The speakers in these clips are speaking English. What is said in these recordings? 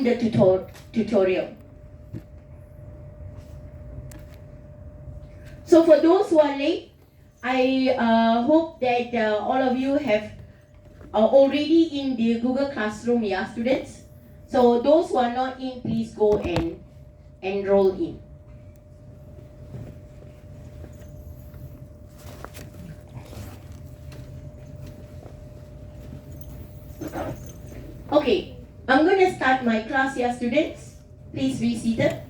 the tutorial. So for those who are late, I hope that all of you have already in the Google Classroom, yeah, students. So those who are not in, please go and enroll in. Okay, I'm going to start my class here, students. Please be seated.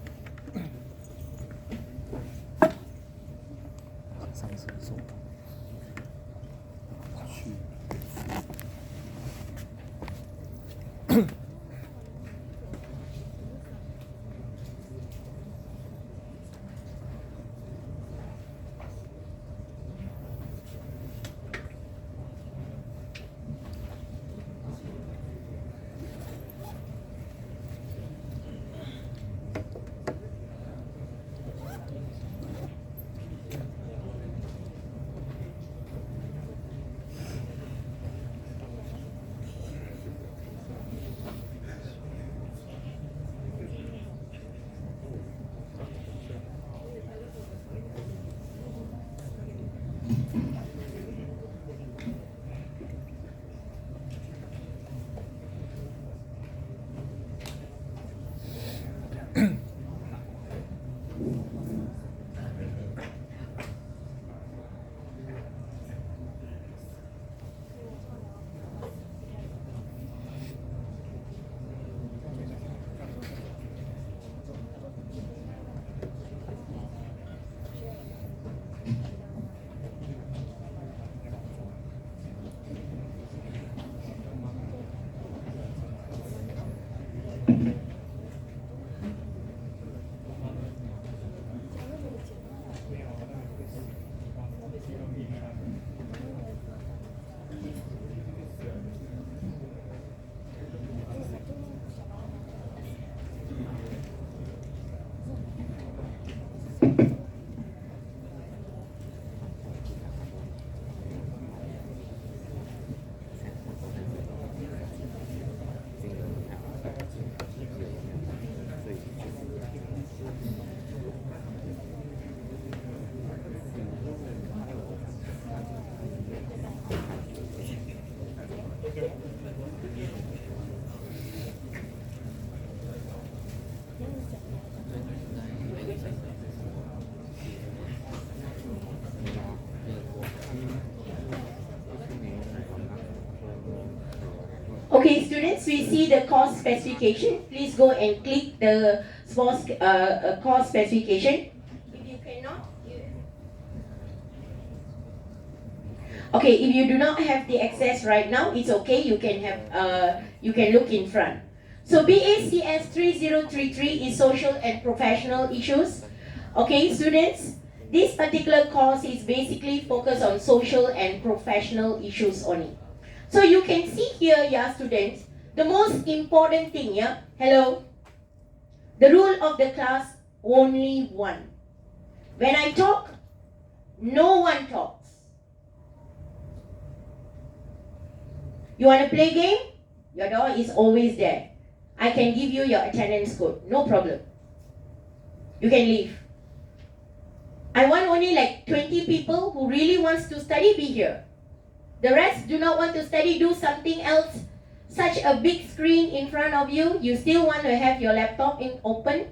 Okay, students, we see the course specification. Please go and click the course specification. If you cannot, okay, if you do not have the access right now, it's okay. You can look in front. So BACS 3033 is social and professional issues. Okay, students, this particular course is basically focused on social and professional issues only. So you can see here, yeah, students, the most important thing, yeah, hello, the rule of the class, only one. When I talk, no one talks. You want to play game? Your door is always there. I can give you your attendance code, no problem. You can leave. I want only like 20 people who really wants to study be here. The rest do not want to study, do something else. Such a big screen in front of you, you still want to have your laptop open?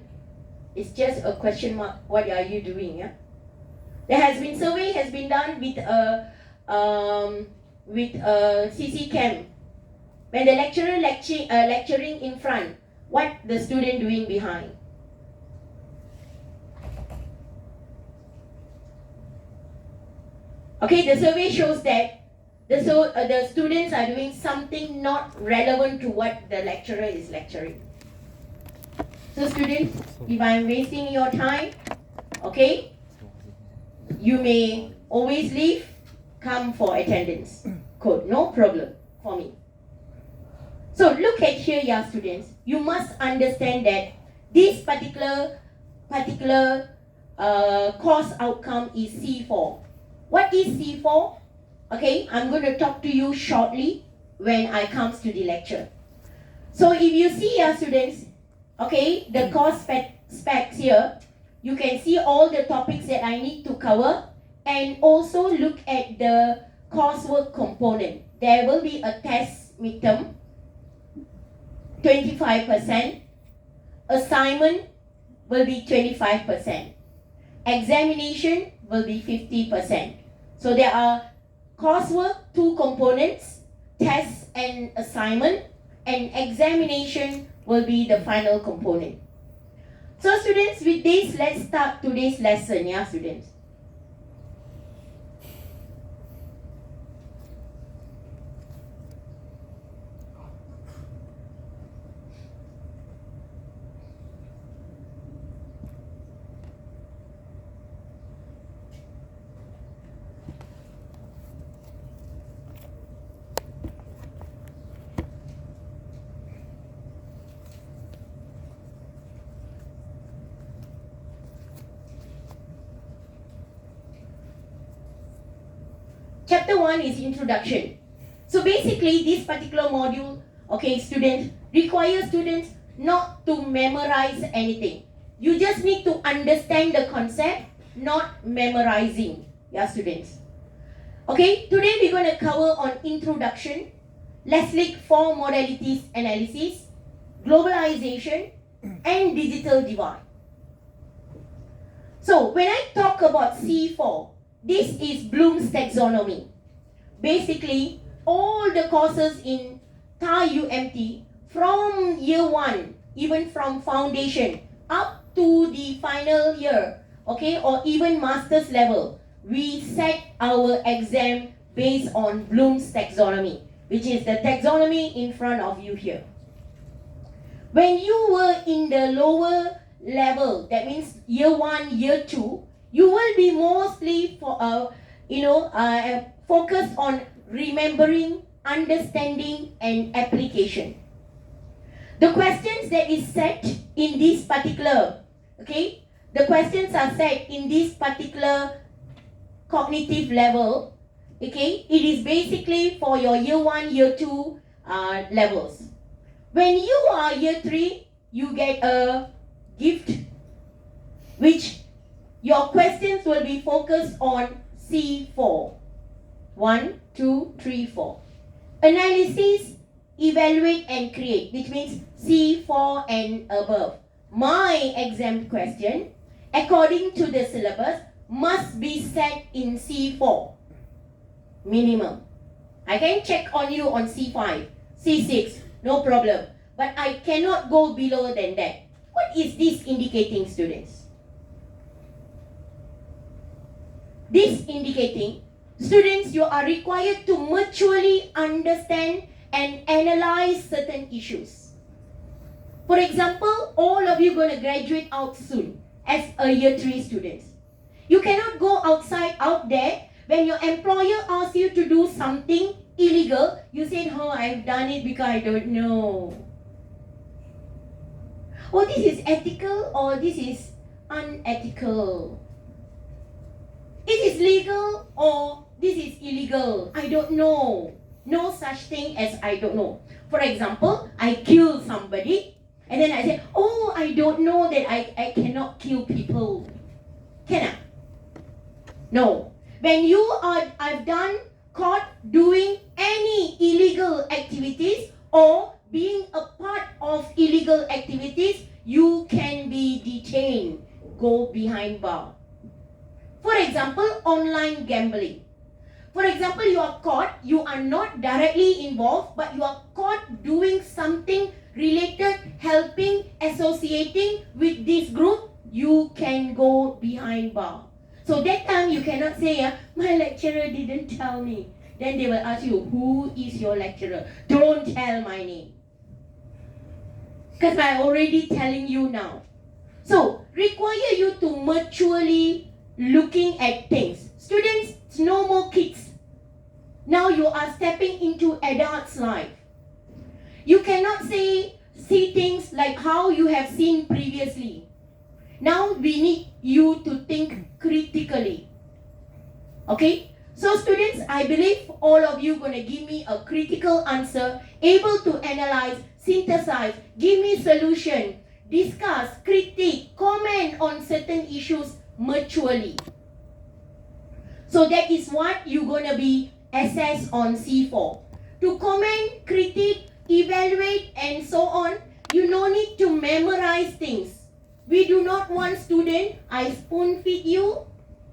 It's just a question mark. What are you doing? Yeah? There has been survey has been done with a CC cam. When the lecturer lecturing in front, what the student doing behind? Okay, the survey shows that the students are doing something not relevant to what the lecturer is lecturing. So students, if I'm wasting your time, okay, you may always leave, come for attendance code, no problem for me. So look at here, yeah, students, you must understand that this particular course outcome is C4. What is C4? Okay, I'm going to talk to you shortly when I comes to the lecture. So if you see students, okay, the course specs here, you can see all the topics that I need to cover, and also look at the coursework component. There will be a test midterm, 25%, assignment will be 25%, examination will be 50%. So there are coursework, 2 components, test and assignment, and examination will be the final component. So students, with this, let's start today's lesson, yeah students. Chapter 1 is introduction. So basically this particular module, okay, students, requires students not to memorize anything. You just need to understand the concept, not memorizing, yeah students. Okay, today we're going to cover on introduction, Leslie 4 modalities analysis, globalization, and digital divide. So when I talk about C4, this is Bloom's taxonomy. Basically, all the courses in Thai UMT from year 1, even from foundation up to the final year, okay, or even master's level, we set our exam based on Bloom's taxonomy, which is the taxonomy in front of you here. When you were in the lower level, that means year 1, year 2, you will be mostly focused on remembering, understanding, and application. The questions that is set in this particular, okay, the questions are set in this particular cognitive level, okay, it is basically for your year 1, year 2 levels. When you are year 3, you get a gift, which your questions will be focused on C4. 1, 2, 3, 4. Analysis, evaluate, and create, which means C4 and above. My exam question, according to the syllabus, must be set in C4. Minimum. I can check on you on C5, C6, no problem. But I cannot go below than that. What is this indicating, students? This indicating, students, you are required to maturely understand and analyze certain issues. For example, all of you going to graduate out soon as a year 3 students. You cannot go out there, when your employer asks you to do something illegal, you say, oh, I've done it because I don't know. Oh, this is ethical or this is unethical. This is legal or this is illegal. I don't know. No such thing as I don't know. For example, I kill somebody and then I say, oh, I don't know that I cannot kill people. Can I? No. When you are caught doing any illegal activities or being a part of illegal activities, you can be detained, go behind bar. For example, online gambling. For example, you are caught, you are not directly involved, but you are caught doing something related, helping, associating with this group, you can go behind bar. So that time you cannot say, my lecturer didn't tell me. Then they will ask you, who is your lecturer? Don't tell my name. Because I'm already telling you now. So, require you to maturely looking at things. Students, it's no more kids. Now you are stepping into adult's life. You cannot see things like how you have seen previously. Now we need you to think critically. Okay? So students, I believe all of you going to give me a critical answer, able to analyze synthesize, give me solution, discuss, critique, comment on certain issues maturely. So that is what you're going to be assessed on C4. To comment, critique, evaluate, and so on, you no need to memorize things. We do not want student, I spoon feed you,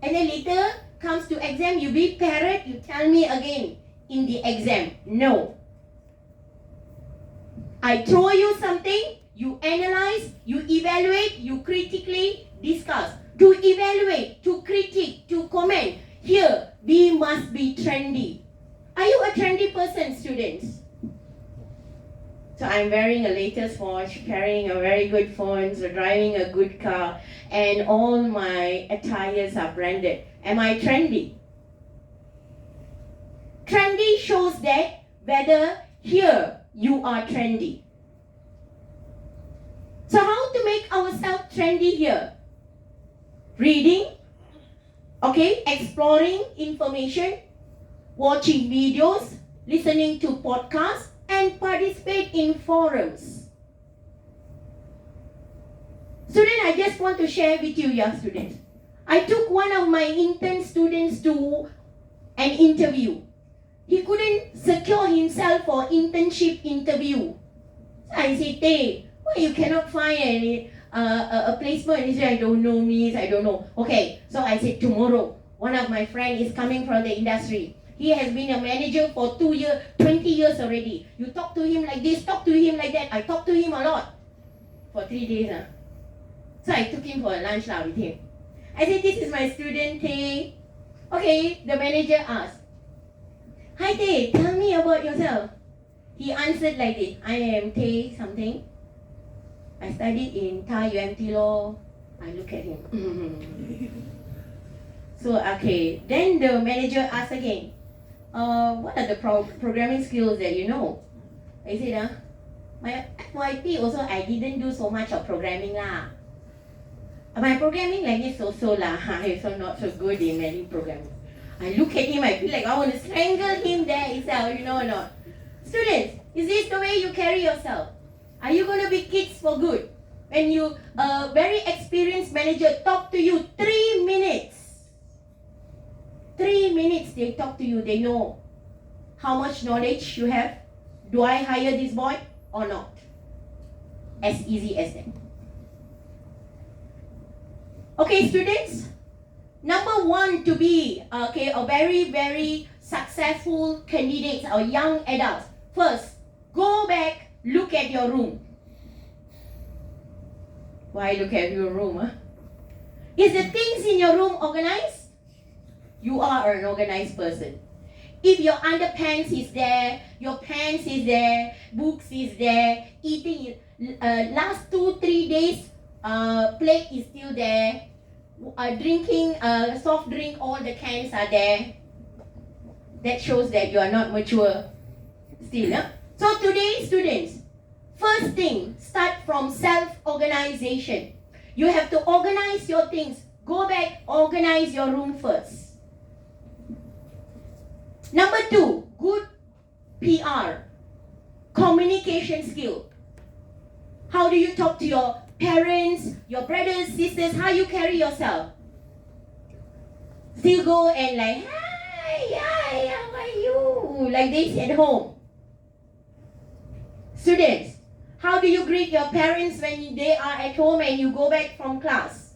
and then later comes to exam, you be parrot, you tell me again in the exam. No. I throw you something, you analyze, you evaluate, you critically discuss. To evaluate, to critique, to comment. Here, we must be trendy. Are you a trendy person, students? So I'm wearing a latest watch, carrying a very good phone, so driving a good car, and all my attires are branded. Am I trendy? Trendy shows that whether here you are trendy. So how to make ourselves trendy here? Reading, okay, exploring information, watching videos, listening to podcasts, and participate in forums. Students, I just want to share with you, young students. I took one of my intern students to an interview. He couldn't secure himself for internship interview. So I said, hey, why you cannot find a placement? He said, I don't know, miss, I don't know. Okay, so I said, tomorrow, one of my friends is coming from the industry. He has been a manager for 2 years, 20 years already. You talk to him like this, talk to him like that. I talk to him a lot for 3 days. So I took him for a lunch with him. I said, this is my student, Tay. Okay, the manager asked, hi Tay, tell me about yourself. He answered like this, I am Tay something. I studied in Thai UMT Law. I look at him. So, okay, then the manager asked again, what are the programming skills that you know? I said, my FYP also, I didn't do so much of programming lah. My programming like this also lah. I'm also not so good in many programming. I look at him, I feel like I want to strangle him there itself, you know or not? Students, is this the way you carry yourself? Are you going to be kids for good? When you, a very experienced manager talk to you 3 minutes. 3 minutes they talk to you, they know how much knowledge you have. Do I hire this boy or not? As easy as that. Okay, students. Number one to be a very, very successful candidates or young adults. First, go back, look at your room. Why look at your room? Is the things in your room organized? You are an organized person. If your underpants is there, your pants is there, books is there, eating last 2-3 days, plate is still there, drinking soft drink, all the cans are there. That shows that you are not mature still. Huh? So today, students, first thing, start from self-organization. You have to organize your things. Go back, organize your room first. Number 2, good PR, communication skill. How do you talk to your parents, your brothers, sisters, how you carry yourself? Still go and like, hi, how are you? Like this at home. Students, how do you greet your parents when they are at home and you go back from class?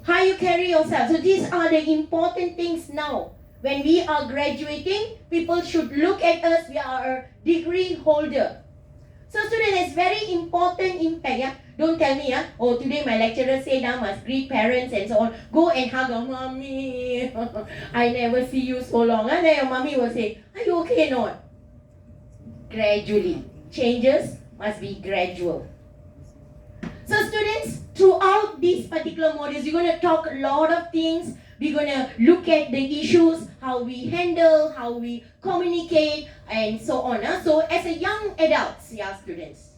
How you carry yourself. So these are the important things now. When we are graduating, people should look at us. We are a degree holder. So students, it's very important impact. Yeah? Don't tell me, oh today my lecturer said I must greet parents and so on. Go and hug your mommy. I never see you so long. And then your mommy will say, are you okay or not? Gradually. Changes must be gradual. So students, throughout these particular modules, you're going to talk a lot of things. We're going to look at the issues, how we handle, how we communicate, and so on. So as a young adults, students,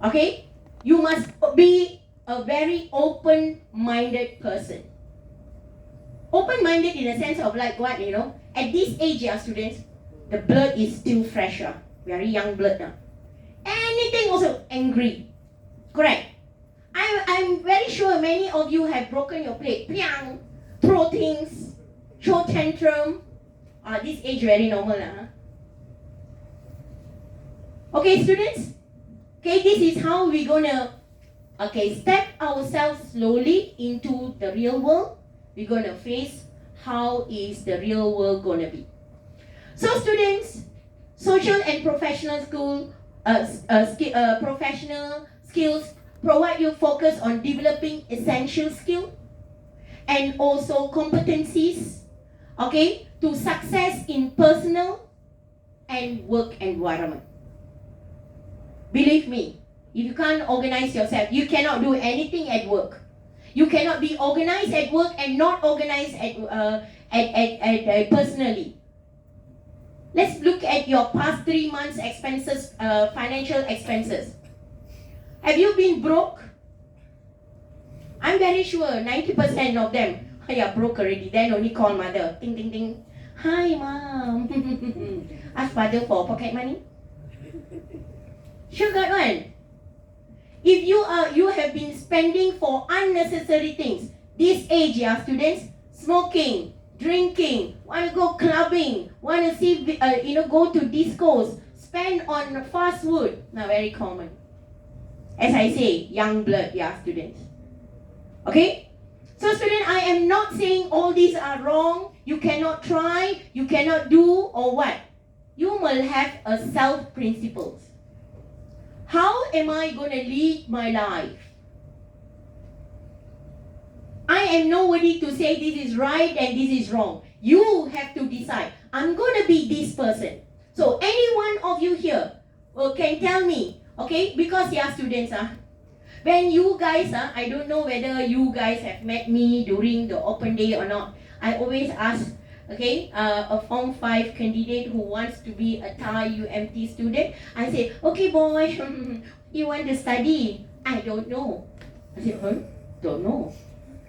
okay, you must be a very open-minded person. Open-minded in the sense of like what, at this age, students, The blood is still fresher. Very young blood now. Anything also angry. Correct. I'm very sure many of you have broken your plate. Piang, throw things, show tantrum. This age very normal. Okay, students? Okay, this is how we're gonna step ourselves slowly into the real world. We're gonna face how is the real world gonna be. So students, social and professional professional skills provide you focus on developing essential skill and also competencies, to success in personal and work environment. Believe me, if you can't organize yourself, you cannot do anything at work. You cannot be organized at work and not organized at personally. Let's look at your past 3 months expenses, financial expenses. Have you been broke? I'm very sure 90% of them are broke already. Then only call mother. Ding, ding, ding. Hi, mom. Ask father for pocket money. Sure got one. If you have been spending for unnecessary things, this age, students, smoking, drinking, want to go clubbing, want to see, go to discos, spend on fast food. Now very common. As I say, young blood, students. Okay? So student, I am not saying all these are wrong. You cannot try, you cannot do, or what? You will have a self-principles. How am I going to lead my life? I am nobody to say this is right and this is wrong. You have to decide. I'm going to be this person. So any one of you here can tell me, because students, when you guys, I don't know whether you guys have met me during the open day or not. I always ask, a Form 5 candidate who wants to be a Thai UMT student, I say, okay boy, you want to study? I don't know. I say, don't know.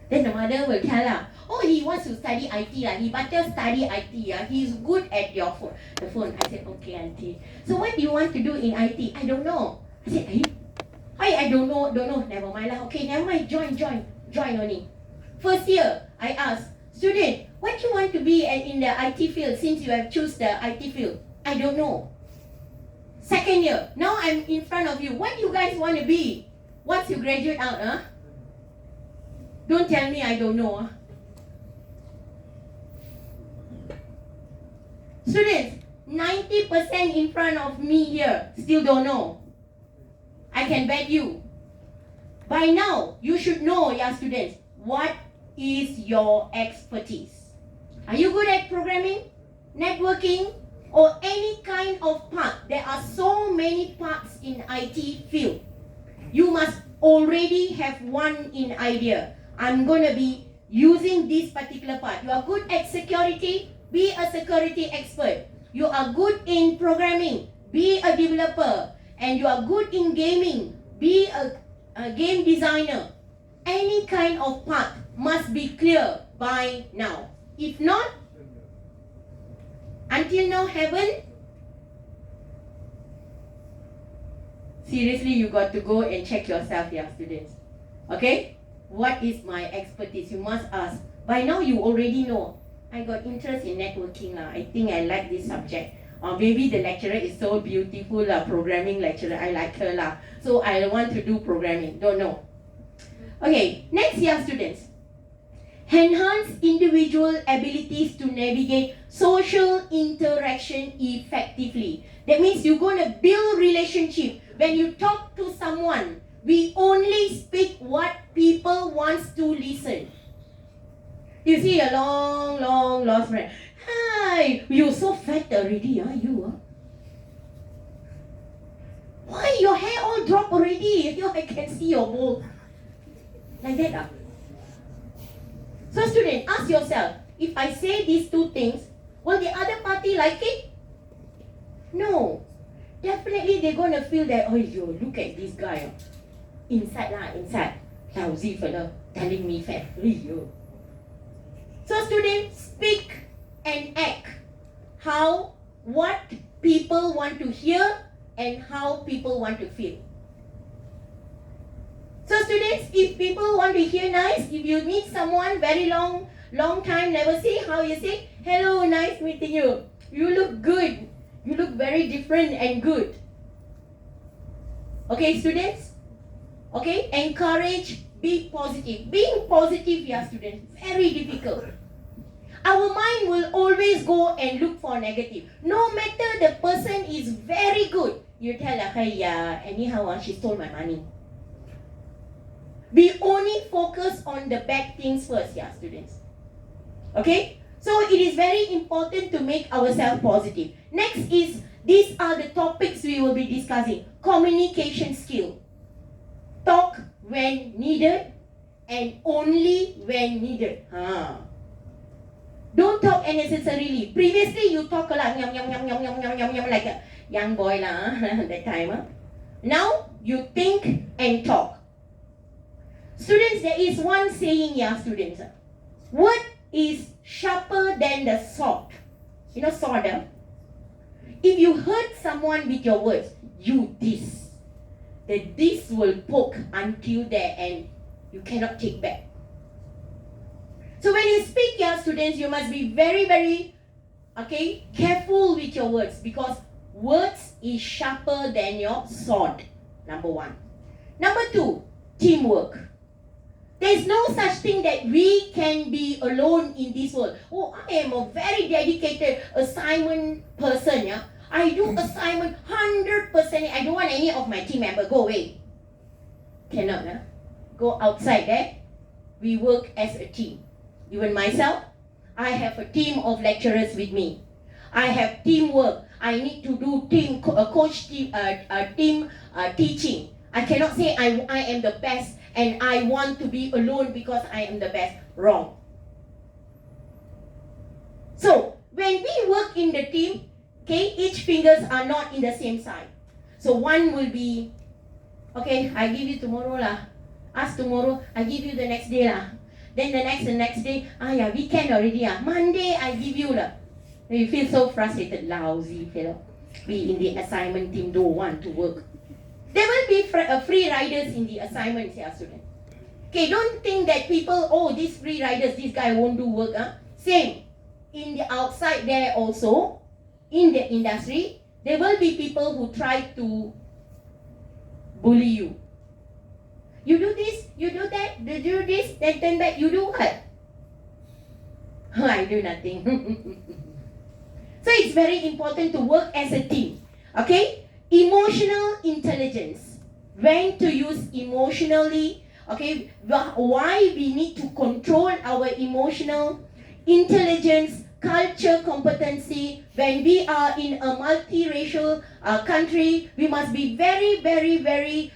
Then the mother will tell her, he wants to study IT. He better study IT. He's good at the phone. I said, okay, auntie. So what do you want to do in IT? I don't know. I said, I don't know. Never mind. Okay, never mind. Join only. First year, I asked, student, what you want to be in the IT field since you have choose the IT field? I don't know. Second year, now I'm in front of you. What do you guys want to be once you graduate out? Don't tell me I don't know. Students, 90% in front of me here still don't know. I can bet you. By now, you should know, students, what is your expertise. Are you good at programming, networking, or any kind of part? There are so many parts in IT field. You must already have one in idea. I'm going to be using this particular part. You are good at security, be a security expert. You are good in programming, be a developer. And you are good in gaming, be a game designer. Any kind of part must be clear by now. If not, until now haven't, seriously, you got to go and check yourself, students. What is my expertise? You must ask. By now, you already know. I got interest in networking. I think I like this subject. Or maybe the lecturer is so beautiful, programming lecturer. I like her. So I want to do programming. Don't know. Okay, next year, students. Enhance individual abilities to navigate social interaction effectively. That means you're going to build relationship. When you talk to someone, we only speak what people wants to listen. You see a long lost friend. Hi, you're so fat already, you. Why your hair all drop already? I can see your bowl. Like that. So student, ask yourself, if I say these two things, will the other party like it? No. Definitely they're going to feel that, look at this guy. Inside. Lousy fella, telling me fat. So students, speak and act how what people want to hear and how people want to feel. So students, if people want to hear nice, if you meet someone very long time never see, how you say, hello, nice meeting you. You look good. You look very different and good. Okay, students? Okay, encourage, be positive. Being positive, yeah, students, very difficult. Our mind will always go and look for negative. No matter the person is very good, you tell her, hey, yeah, anyhow, she stole my money. We only focus on the bad things first, yeah, students. Okay? So it is very important to make ourselves positive. Next is, these are the topics we will be discussing. Communication skill. Talk when needed and only when needed. Don't talk unnecessarily. Previously, you talk a lot, like a young boy that time. Now, you think and talk. Students, there is one saying, yeah, students. Word is sharper than the sword. You know sword? If you hurt someone with your words, you this. The this will poke until there and you cannot take back. So when you speak, yeah, students, you must be very, very, careful with your words, because words is sharper than your sword. Number one. Number two, teamwork. There is no such thing that we can be alone in this world. Oh, I am a very dedicated assignment person. Yeah, I do assignment 100%. I don't want any of my team members go away. Cannot. Go outside there. We work as a team. Even myself, I have a team of lecturers with me. I have teamwork. I need to do team teaching. I cannot say I am the best and I want to be alone because I am the best. Wrong. So, when we work in the team, each fingers are not in the same side. So one will be, I give you tomorrow lah. Ask tomorrow, I give you the next day lah. Then the next day, weekend already lah. Monday I give you lah. You feel so frustrated, lousy fellow. We in the assignment team don't want to work. There will be free riders in the assignments, yeah, students. Don't think that people, these free riders, this guy won't do work. Same. In the outside there also, in the industry, there will be people who try to bully you. You do this, you do that, you do this, then turn back, you do what? I do nothing. So it's very important to work as a team. Emotional intelligence. When to use emotionally. Why we need to control our emotional intelligence, culture competency. When we are in a multiracial country, we must be very, very, very,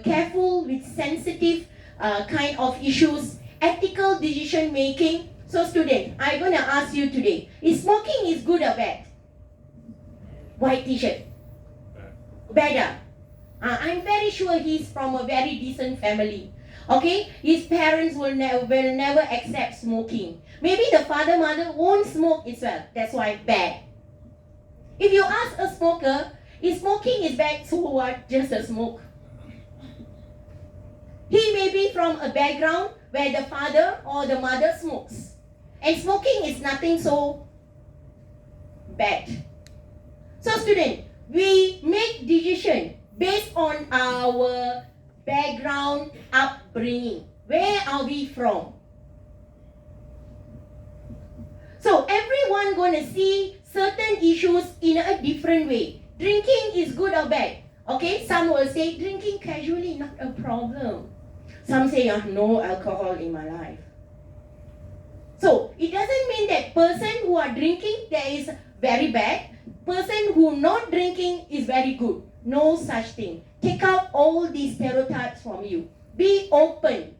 careful with sensitive kind of issues, ethical decision making. So student, I'm going to ask you today, is smoking is good or bad? White t-shirt. Better. I'm very sure he's from a very decent family. His parents will never accept smoking. Maybe the father, mother won't smoke as well. That's why bad. If you ask a smoker, if smoking is bad, so what? Just a smoke. He may be from a background where the father or the mother smokes. And smoking is nothing so bad. So student, we make decision based on our background, upbringing. Where are we from? So everyone gonna see certain issues in a different way. Drinking is good or bad? Some will say drinking casually not a problem. Some say no alcohol in my life. So it doesn't mean that person who are drinking that is very bad. Person who not drinking is very good. No such thing. Take out all these stereotypes from you. Be open.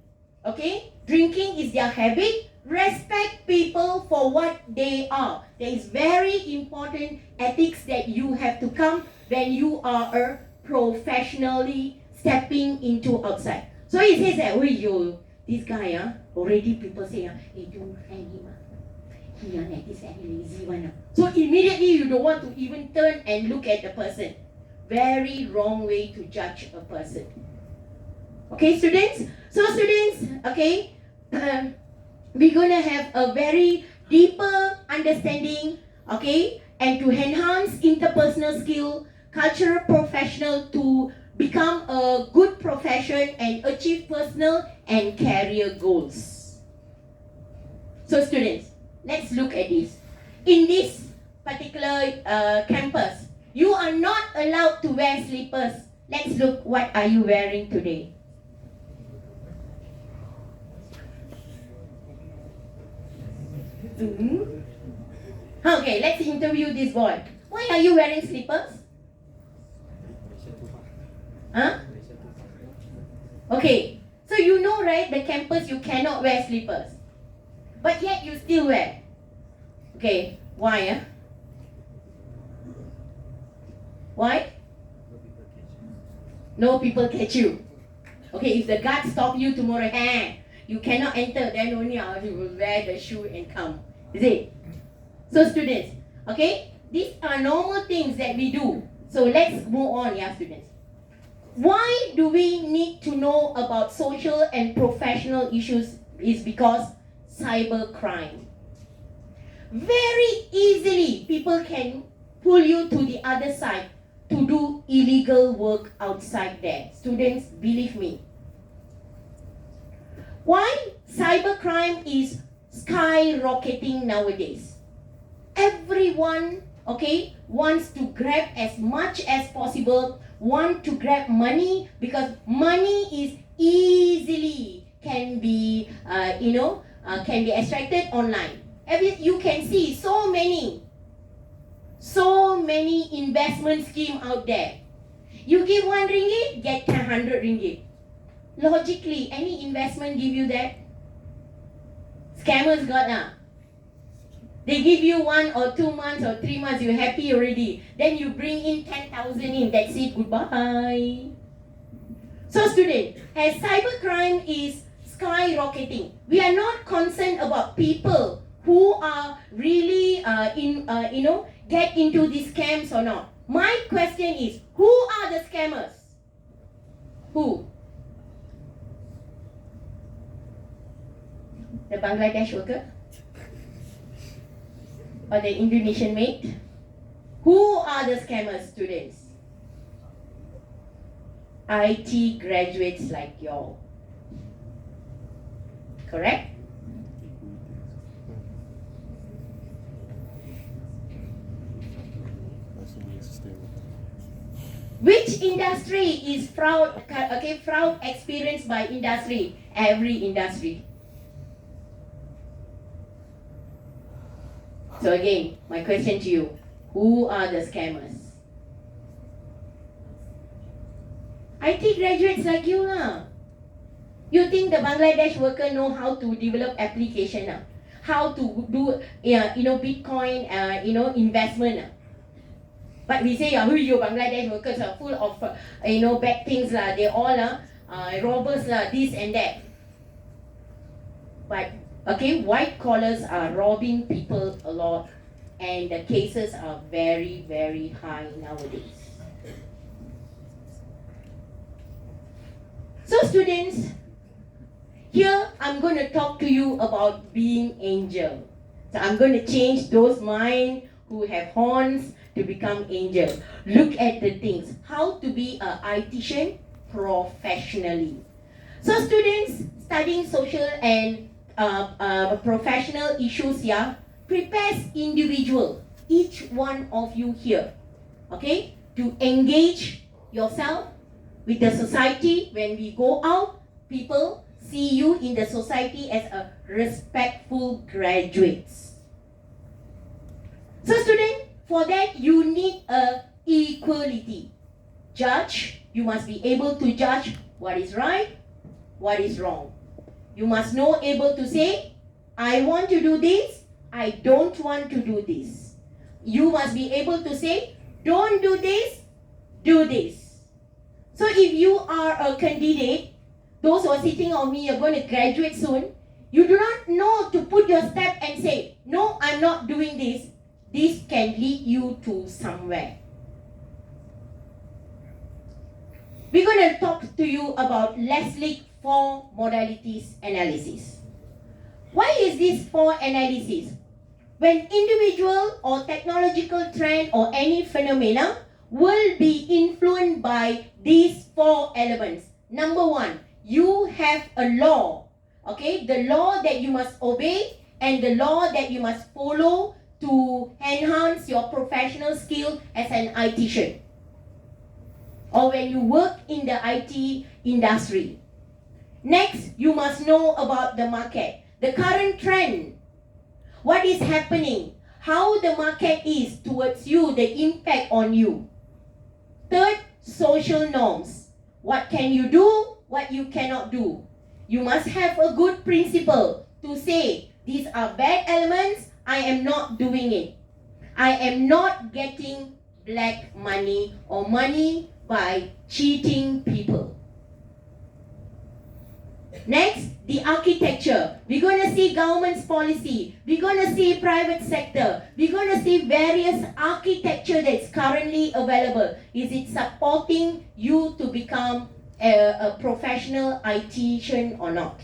Drinking is their habit. Respect people for what they are. There is very important ethics that you have to come when you are a professionally stepping into outside. So he says that, this guy, already people say, hey, don't friend him. This very lazy one. So immediately you don't want to even turn and look at the person. Very wrong way to judge a person. Okay, students? So students, okay, we're going to have a very deeper understanding, okay, and to enhance interpersonal skill, cultural professional to become a good profession and achieve personal and career goals. So students, let's look at this. In this particular campus, you are not allowed to wear slippers. Let's look, what are you wearing today? Okay, let's interview this boy. Why are you wearing slippers? Huh? Okay, so you know, right, the campus you cannot wear slippers. But yet you still wear. Okay, why? Why? No people catch you. Okay, if the guard stop you tomorrow, you cannot enter, then only you will wear the shoe and come. Is it? So students, okay, these are normal things that we do. So let's move on, yeah, students. Why do we need to know about social and professional issues? Is because cybercrime. Very easily, people can pull you to the other side to do illegal work outside there. Students, believe me. Why cybercrime is skyrocketing nowadays? Everyone, okay, wants to grab as much as possible, want to grab money because money is easily can be, can be extracted online. You can see so many investment scheme out there. You give 1 ringgit, get 100 ringgit. Logically, any investment give you that? Scammers got They give you 1 or 2 months or 3 months, you're happy already. Then you bring in 10,000 in, that's it, goodbye. So student, as cybercrime is skyrocketing, we are not concerned about people who are really, get into these scams or not. My question is, who are the scammers? Who? The Bangladesh worker? Or the Indonesian maid? Who are the scammers, students? IT graduates like y'all. Correct? Which industry is fraud experienced by industry? Every industry. So again, my question to you, who are the scammers? IT graduates like you lah. You think the Bangladesh worker know how to develop application how to do Bitcoin investment But we say your Bangladesh workers are full of bad things lah. They all robbers lah, this and that. But okay, white collars are robbing people a lot, and the cases are very, very high nowadays. So students, here I'm going to talk to you about being angel. So I'm going to change those minds who have horns to become angel. Look at the things, how to be a ITian professionally. So students studying social and professional issues here prepares individual, each one of you here, okay, to engage yourself with the society. When we go out, people see you in the society as a respectful graduates. So student, for that you need a equality. Judge, you must be able to judge what is right, what is wrong. You must know able to say, I want to do this, I don't want to do this. You must be able to say, don't do this, do this. So if you are a candidate, those who are sitting on me, you're going to graduate soon, You do not know to put your step and say, no, I'm not doing this. This can lead you to somewhere. We're going to talk to you about Leslie 4 modalities analysis. Why is this 4 analysis? When individual or technological trend or any phenomena will be influenced by these 4 elements. Number 1, you have a law. Okay, the law that you must obey and the law that you must follow to enhance your professional skill as an ITian. Or when you work in the IT industry. Next, you must know about the market, the current trend, what is happening, how the market is towards you, the impact on you. Third, social norms. What can you do, what you cannot do. You must have a good principle to say, these are bad elements, I am not doing it. I am not getting black money or money by cheating people. Next, the architecture. We're going to see government's policy. We're going to see private sector. We're going to see various architecture that's currently available. Is it supporting you to become a professional ITian or not?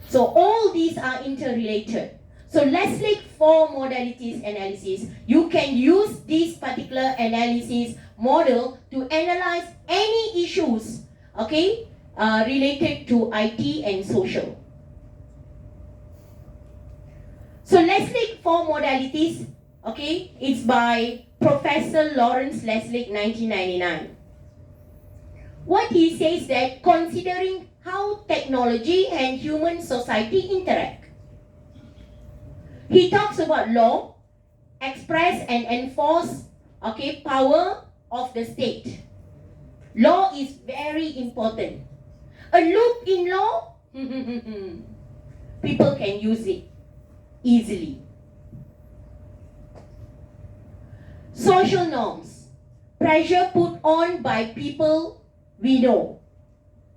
So all these are interrelated. So Leslie 4 modalities analysis, you can use this particular analysis model to analyze any issues, okay, related to IT and social. So Leslie 4 modalities, okay, it's by Professor Lawrence Leslie, 1999. What he says that considering how technology and human society interact. He talks about law, express and enforce, okay, power of the state. Law is very important. A loop in law, people can use it easily. Social norms, pressure put on by people we know.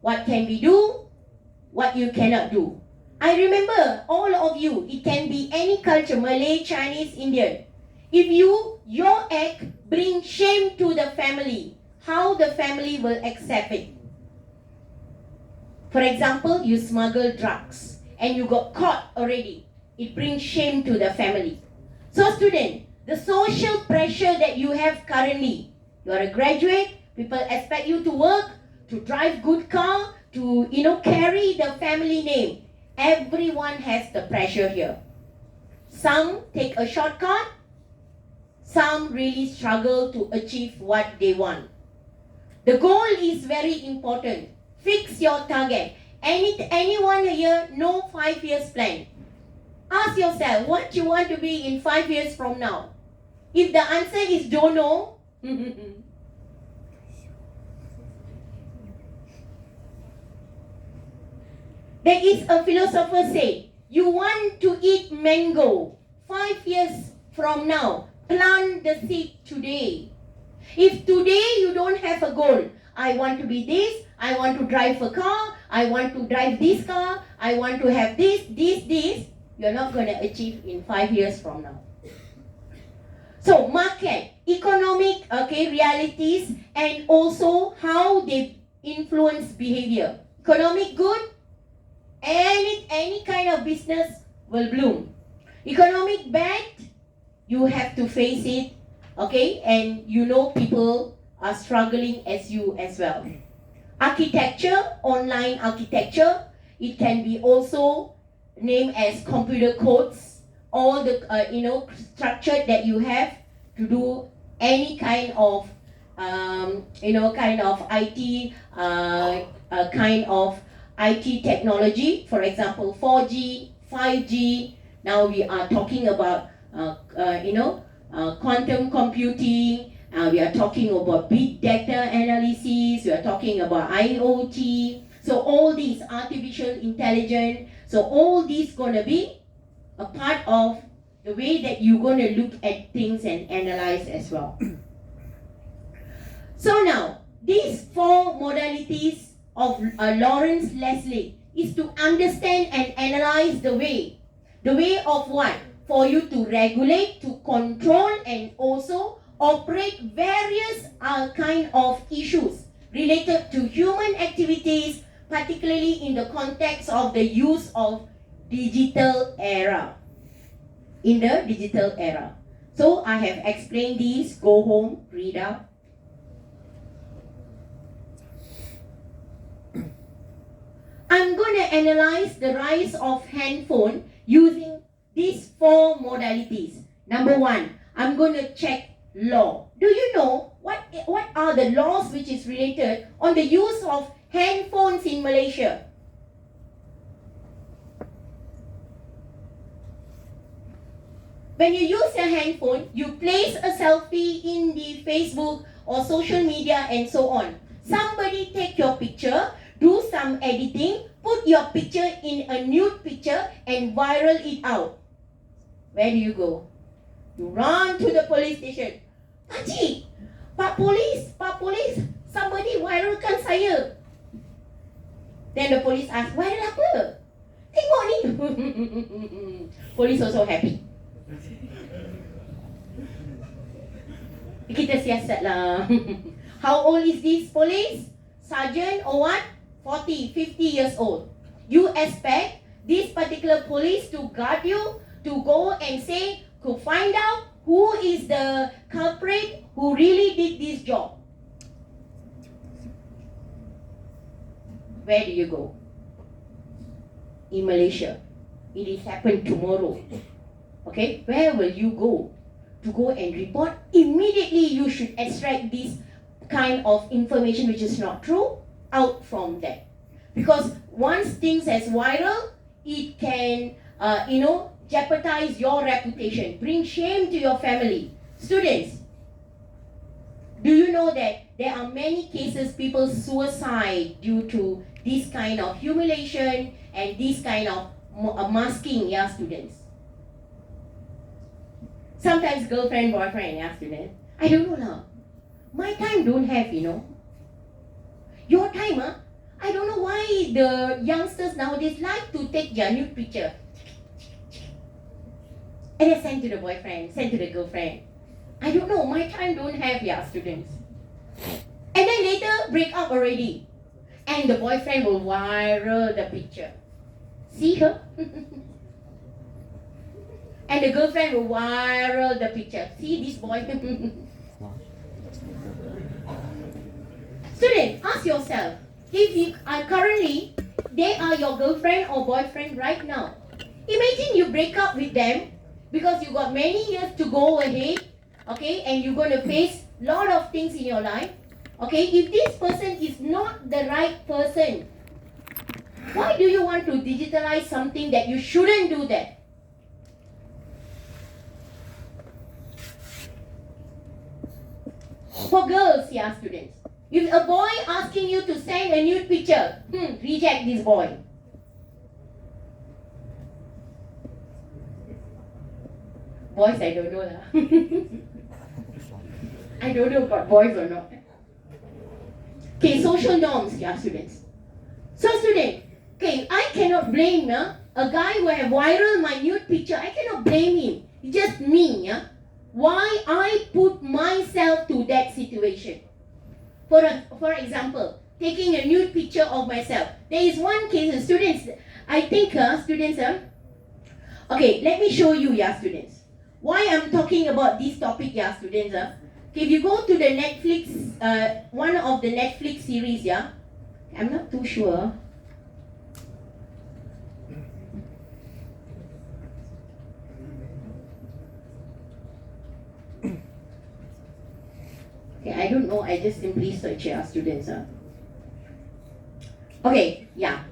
What can we do, what you cannot do. I remember all of you, it can be any culture, Malay, Chinese, Indian. If your act bring shame to the family, how the family will accept it? For example, you smuggle drugs and you got caught already. It brings shame to the family. So student, the social pressure that you have currently, you are a graduate, people expect you to work, to drive good car, to carry the family name. Everyone has the pressure here. Some take a shortcut, some really struggle to achieve what they want. The goal is very important. Fix your target. Anyone here know 5 years plan? Ask yourself what you want to be in 5 years from now. If the answer is don't know, there is a philosopher say, you want to eat mango 5 years from now, plant the seed today. If today you don't have a goal, I want to be this, I want to drive a car, I want to drive this car, I want to have this, you're not going to achieve in 5 years from now. So market, economic realities, and also how they influence behavior. Economic good, any kind of business will bloom. Economic bad, you have to face it, okay? And people are struggling as you as well. Architecture, online architecture, it can be also named as computer codes, all the structure that you have to do any kind of IT kind of IT technology. For example, 4G, 5G. Now we are talking about quantum computing. We are talking about big data analysis. We are talking about IoT. So all these artificial intelligence. So all these gonna be a part of the way that you're gonna look at things and analyze as well. So now these 4 modalities of Lawrence Leslie, is to understand and analyze the way. The way of what? For you to regulate, to control, and also operate various kind of issues related to human activities, particularly in the context of the use of digital era. In the digital era. So I have explained these. Go home, read out. I'm going to analyze the rise of handphone using these 4 modalities. Number 1, I'm going to check law. Do you know what are the laws which is related on the use of handphones in Malaysia? When you use your handphone, you place a selfie in the Facebook or social media and so on. Somebody take your picture, do some editing, put your picture in a nude picture and viral it out. Where do you go? You run to the police station. Pakcik, Pak Polis, somebody viralkan saya. Then the police ask, viral apa? Tengok ni. Police also happy. Kita siasat lah. How old is this police? Sergeant or what? 40, 50 years old. You expect this particular police to guard you, to go and say, to find out who is the culprit who really did this job. Where do you go? In Malaysia. It is happened tomorrow. Okay, where will you go? To go and report? Immediately you should extract this kind of information which is not true out from that. Because once things as viral, it can, jeopardize your reputation, bring shame to your family. Students, do you know that there are many cases people suicide due to this kind of humiliation and this kind of masking, yeah, students? Sometimes girlfriend, boyfriend, yeah, students. I don't know now. My time don't have, Your time, I don't know why the youngsters nowadays like to take their nude picture. And then send to the boyfriend, send to the girlfriend. I don't know, my time don't have, yeah, students. And then later, break up already. And the boyfriend will viral the picture. See her? And the girlfriend will viral the picture. See this boy? Student, ask yourself, if you are currently, they are your girlfriend or boyfriend right now. Imagine you break up with them because you got many years to go ahead, okay, and you're going to face a lot of things in your life. Okay, if this person is not the right person, why do you want to digitalize something that you shouldn't do that? For girls, yeah, students. If a boy asking you to send a nude picture, reject this boy. Boys, I don't know lah. I don't know about boys or not. Okay, social norms, yeah, students. So, student, okay, I cannot blame a guy who have viral my nude picture. I cannot blame him. It's just me, yeah. Why I put myself to that situation. For example, taking a nude picture of myself. There is one case, students, I think, students, okay, let me show you, yeah, students. Why I'm talking about this topic, yeah, students, okay, if you go to the Netflix, one of the Netflix series, yeah, I'm not too sure. Okay, I don't know, I just simply search here, students. Okay, yeah.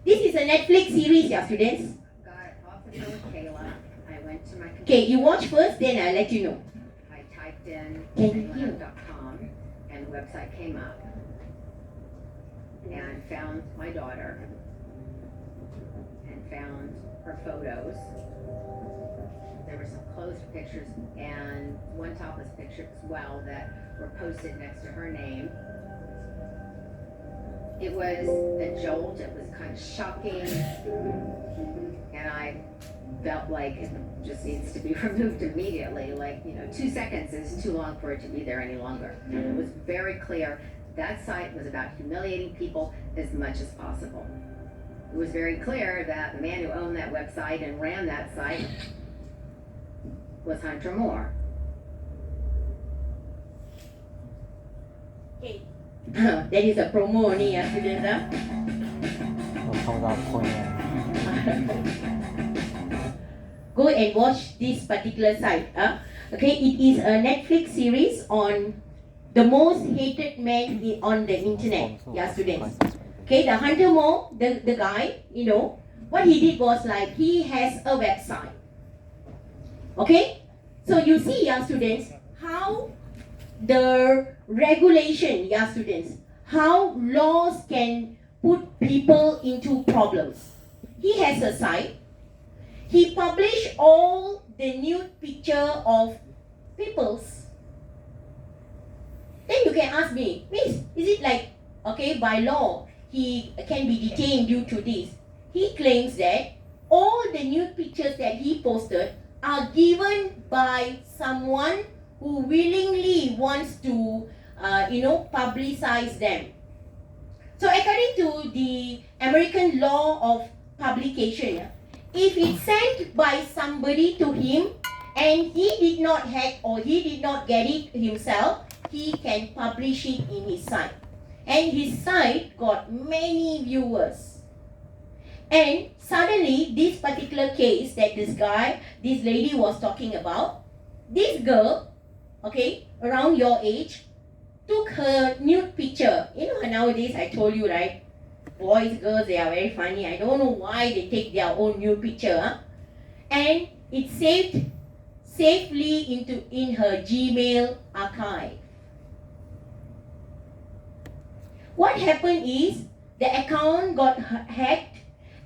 This is a Netflix series, yeah, students. Got it off the phone with Kayla. I went to my computer. Okay, you watch first, then I'll let you know. I typed in Thank you. Kayla.com and the website came up. And found my daughter. And found her photos. There were some closed pictures and one topless picture as well that were posted next to her name. It was a jolt, it was kind of shocking, and I felt like it just needs to be removed immediately. Like, 2 seconds is too long for it to be there any longer. It was very clear that site was about humiliating people as much as possible. It was very clear that the man who owned that website and ran that site was Hunter Moore. Okay. That is a promo only, students. Go and watch this particular site. Okay, it is a Netflix series on the most hated man on the internet. Yeah, students. Okay, the Hunter Moore, the guy, what he did was like he has a website. Okay, so you see, yeah, students, how the regulation, yeah, students, how laws can put people into problems. He has a site. He published all the nude picture of peoples. Then you can ask me, Miss, is it like, okay, by law, he can be detained due to this? He claims that all the nude pictures that he posted are given by someone who willingly wants to, publicize them. So according to the American law of publication, if it's sent by somebody to him and he did not hack or he did not get it himself, he can publish it in his site. And his site got many viewers. And suddenly, this particular case that this lady was talking about, this girl, okay, around your age, took her nude picture. Nowadays I told you, right? Boys, girls, they are very funny. I don't know why they take their own nude picture. And it saved safely in her Gmail archive. What happened is the account got hacked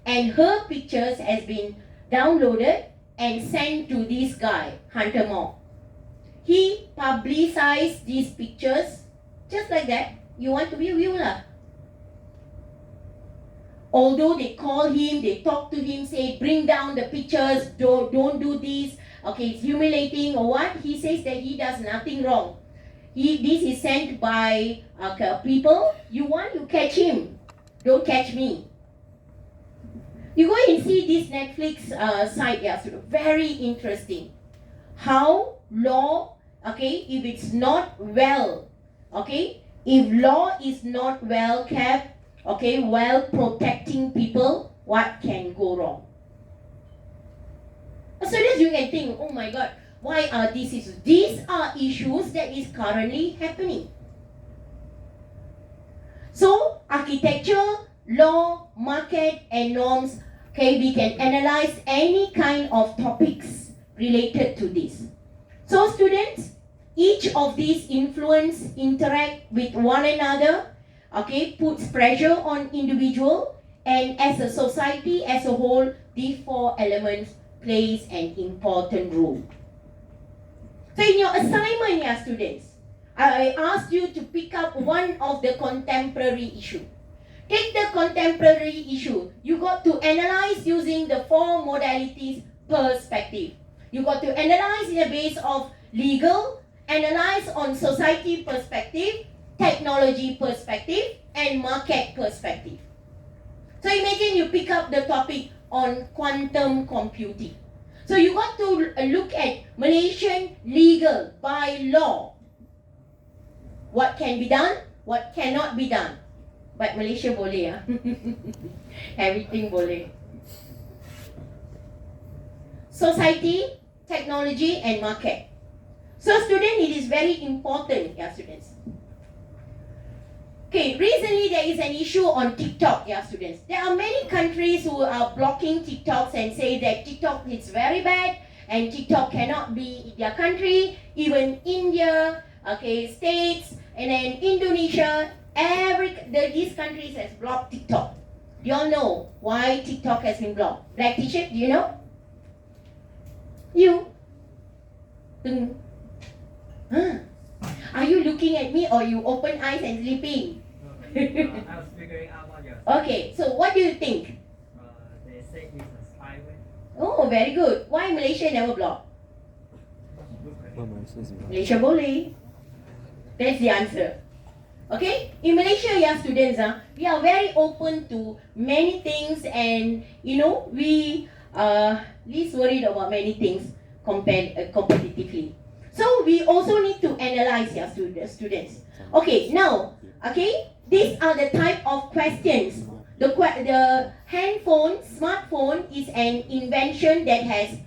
and her pictures has been downloaded and sent to this guy, Hunter Moore. He publicized these pictures just like that. You want to view lah. Although they call him, they talk to him, say, bring down the pictures, don't do this, okay, it's humiliating or what, he says that he does nothing wrong. This is sent by people, you want to catch him, don't catch me. You go and see this Netflix site, yeah, so very interesting. How law, okay, if it's not well, okay, if law is not well kept, okay, while protecting people, what can go wrong? So this you can think, oh my God, why are these issues? These are issues that is currently happening. So architecture, law, market, and norms, okay, we can analyze any kind of topics related to this. So students, each of these influence, interact with one another, okay, puts pressure on individual, and as a society as a whole, these four elements plays an important role. So in your assignment, yeah, students, I asked you to pick up one of the contemporary issue. Take the contemporary issue. You got to analyze using the four modalities perspective. You got to analyze in the base of legal, analyze on society perspective, technology perspective, and market perspective. So imagine you pick up the topic on quantum computing. So you got to look at Malaysian legal by law. What can be done, what cannot be done. But Malaysia boleh ya. Everything boleh. Society, technology, and market. So students, it is very important, yeah, students. Okay, recently there is an issue on TikTok, yeah, students. There are many countries who are blocking TikToks and say that TikTok is very bad and TikTok cannot be in their country. Even India, okay, States, and then Indonesia, these countries has blocked TikTok. Do you all know why TikTok has been blocked? Black t-shirt, do you know? You? Huh? Are you looking at me or you open eyes and sleeping? I was figuring out what you're Okay, so what do you think? They say it's a spyware. Oh, very good. Why Malaysia never block? Malaysia boleh. That's the answer. Okay, in Malaysia, young students, we are very open to many things, and we least worried about many things competitively. So we also need to analyze your students. Okay, now, these are the type of questions. The smartphone is an invention that has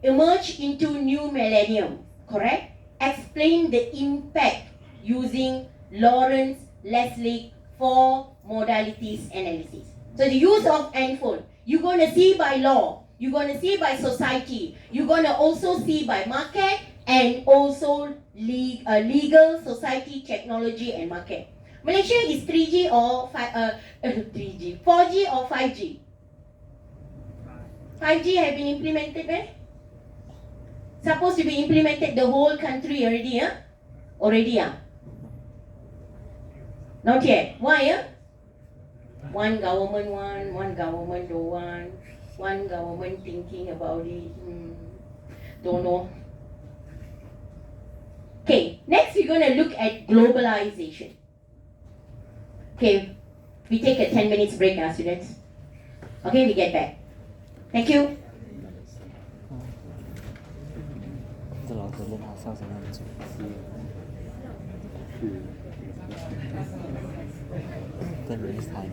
emerged into new millennium, correct? Explain the impact using Lawrence Leslie 4 modalities analysis. So the use of handphone, you're going to see by law, you're going to see by society, you're going to also see by market, and also legal, society, technology, and market. Malaysia is 3G or 4G or 5G? 5G have been implemented, eh? Supposed to be implemented the whole country already, huh? Already, Not yet. Why, One government want, one government don't want, one government thinking about it. Don't know. Okay, next we're going to look at globalization. Okay, we take a 10 minutes break, students. Okay, we get back. Thank you. 这老师问他上什么样的组，跟人才。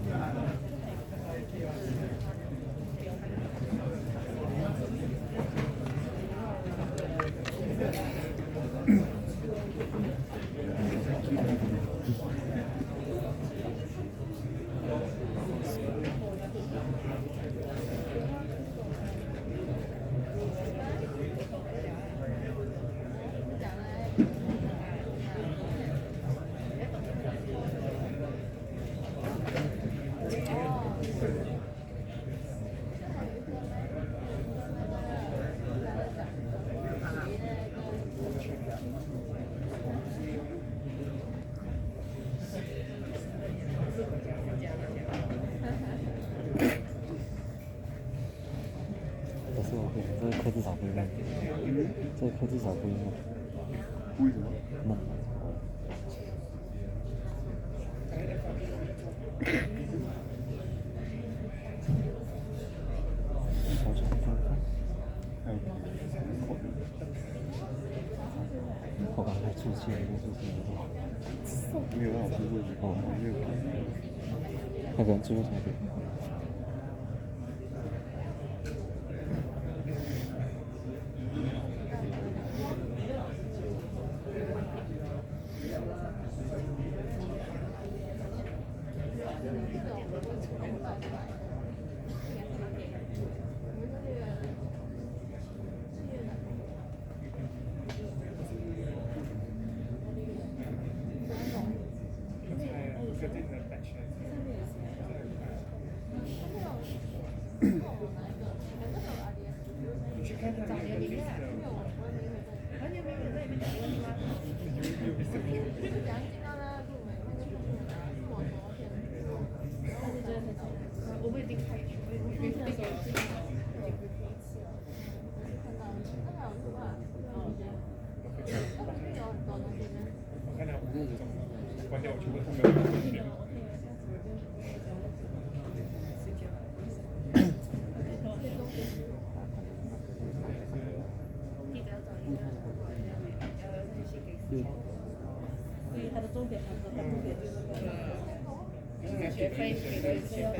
这个课至少不一样，这个课至少不一样。为什么？慢。好长看看，还有我刚才出去了，没有老师问我，没有。那个最后才对。所以它的重点还是它重点就是学费给的是要，就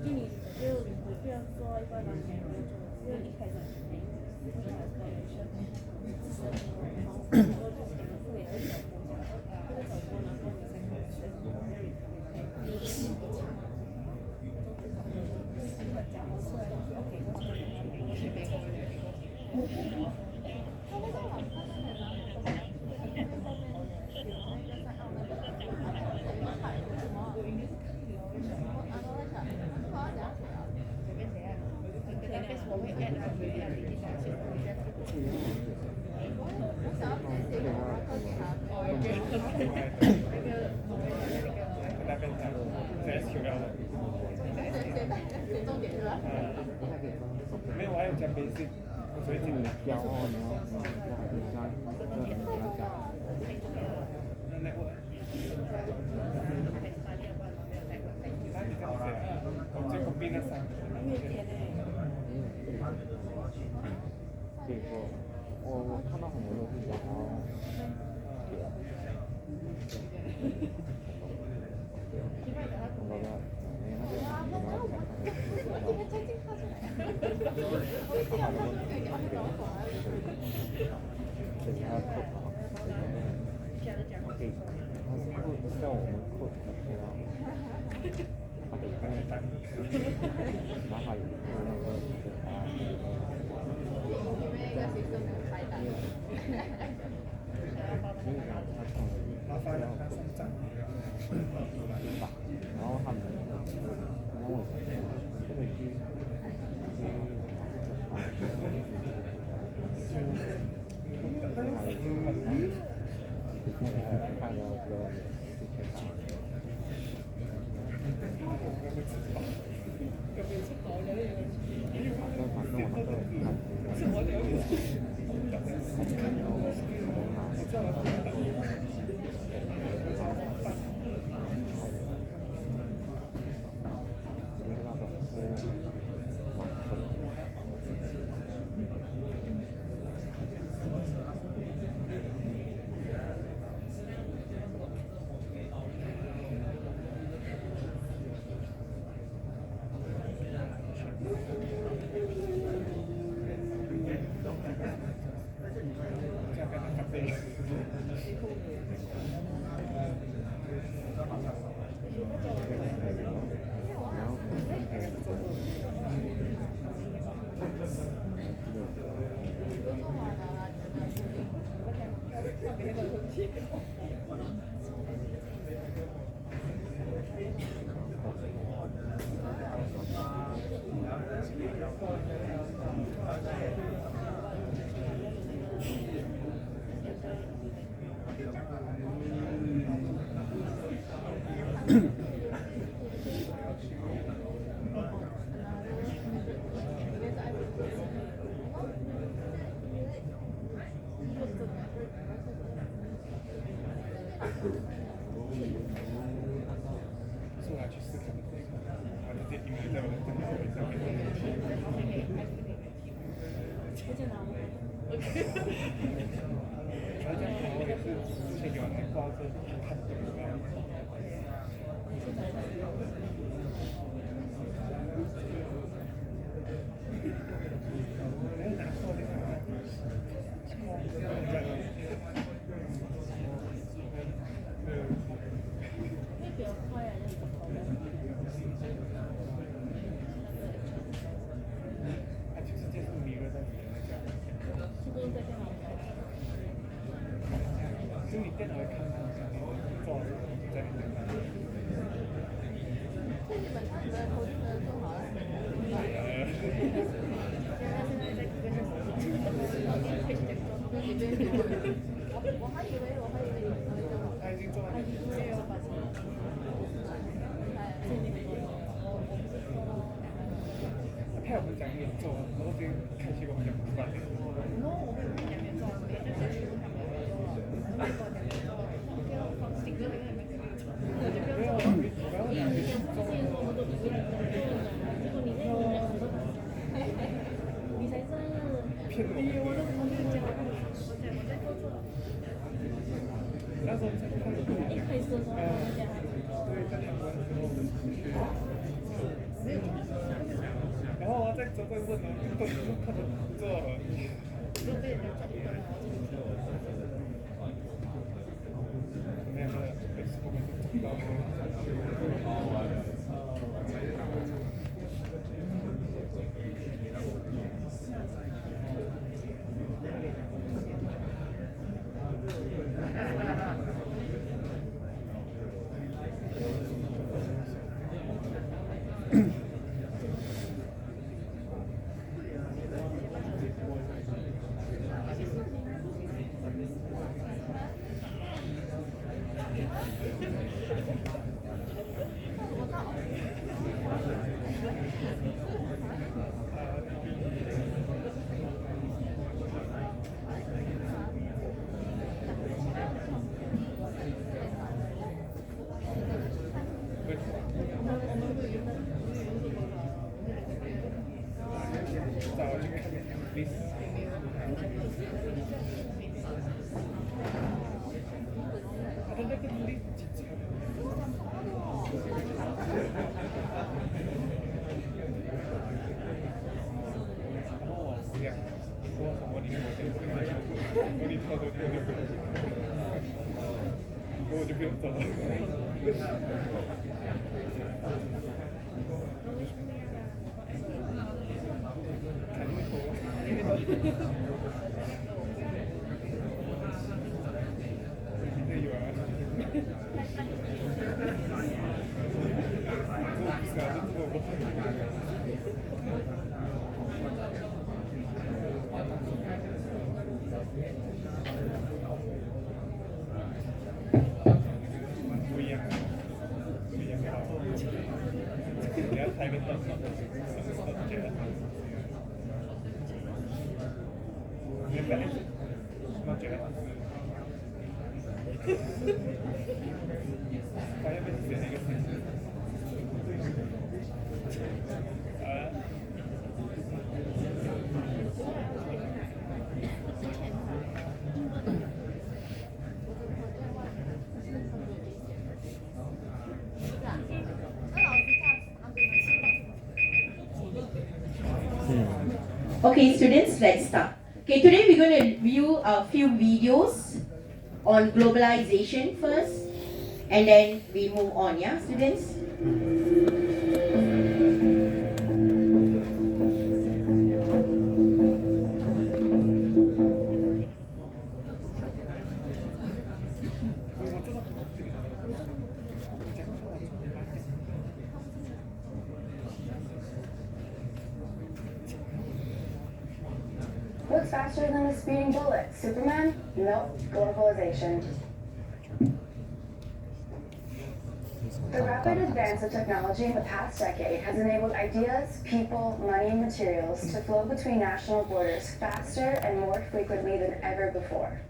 你不要做一般的工作，因为一开始没有，我还有讲 basic， 我只会讲骄傲呢，那 network。那你这样子，我最后变那3个。对我看到很多都是想要像我们扣然后还有麻烦了，他上站。然后他们，然后这个机，说来去思考，我直接因为在我的电脑里上面。他这样我也是之前有人挂着看懂的。就你电脑会看到做在你电脑。我还以为他已经做完了。他我们讲演奏，我都已经开始我们讲不出来。那时候在看，对，在韩国的时候，然后我在走过问呢，都可能做了。没有，我们就找到。please. Ada ketulis cicak. Oh, siap. Oh, semua dibuatkan. Oh, ditaruh. Oh, juga betul. Okay, students, let's start. Okay, today we're going to view a few videos on globalization first, and then we move on, yeah, students? What's faster than a speeding bullet? Superman? Nope, globalization. The rapid advance of technology in the past decade has enabled ideas, people, money, and materials to flow between national borders faster and more frequently than ever before.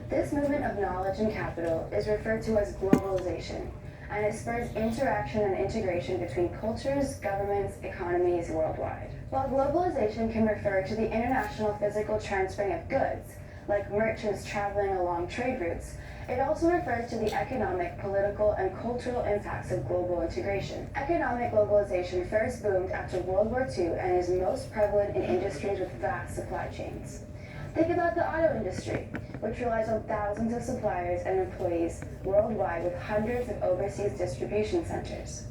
This movement of knowledge and capital is referred to as globalization, and it spurs interaction and integration between cultures, governments, economies worldwide. While globalization can refer to the international physical transferring of goods, like merchants traveling along trade routes, it also refers to the economic, political, and cultural impacts of global integration. Economic globalization first boomed after World War II and is most prevalent in industries with vast supply chains. Think about the auto industry, which relies on thousands of suppliers and employees worldwide with hundreds of overseas distribution centers.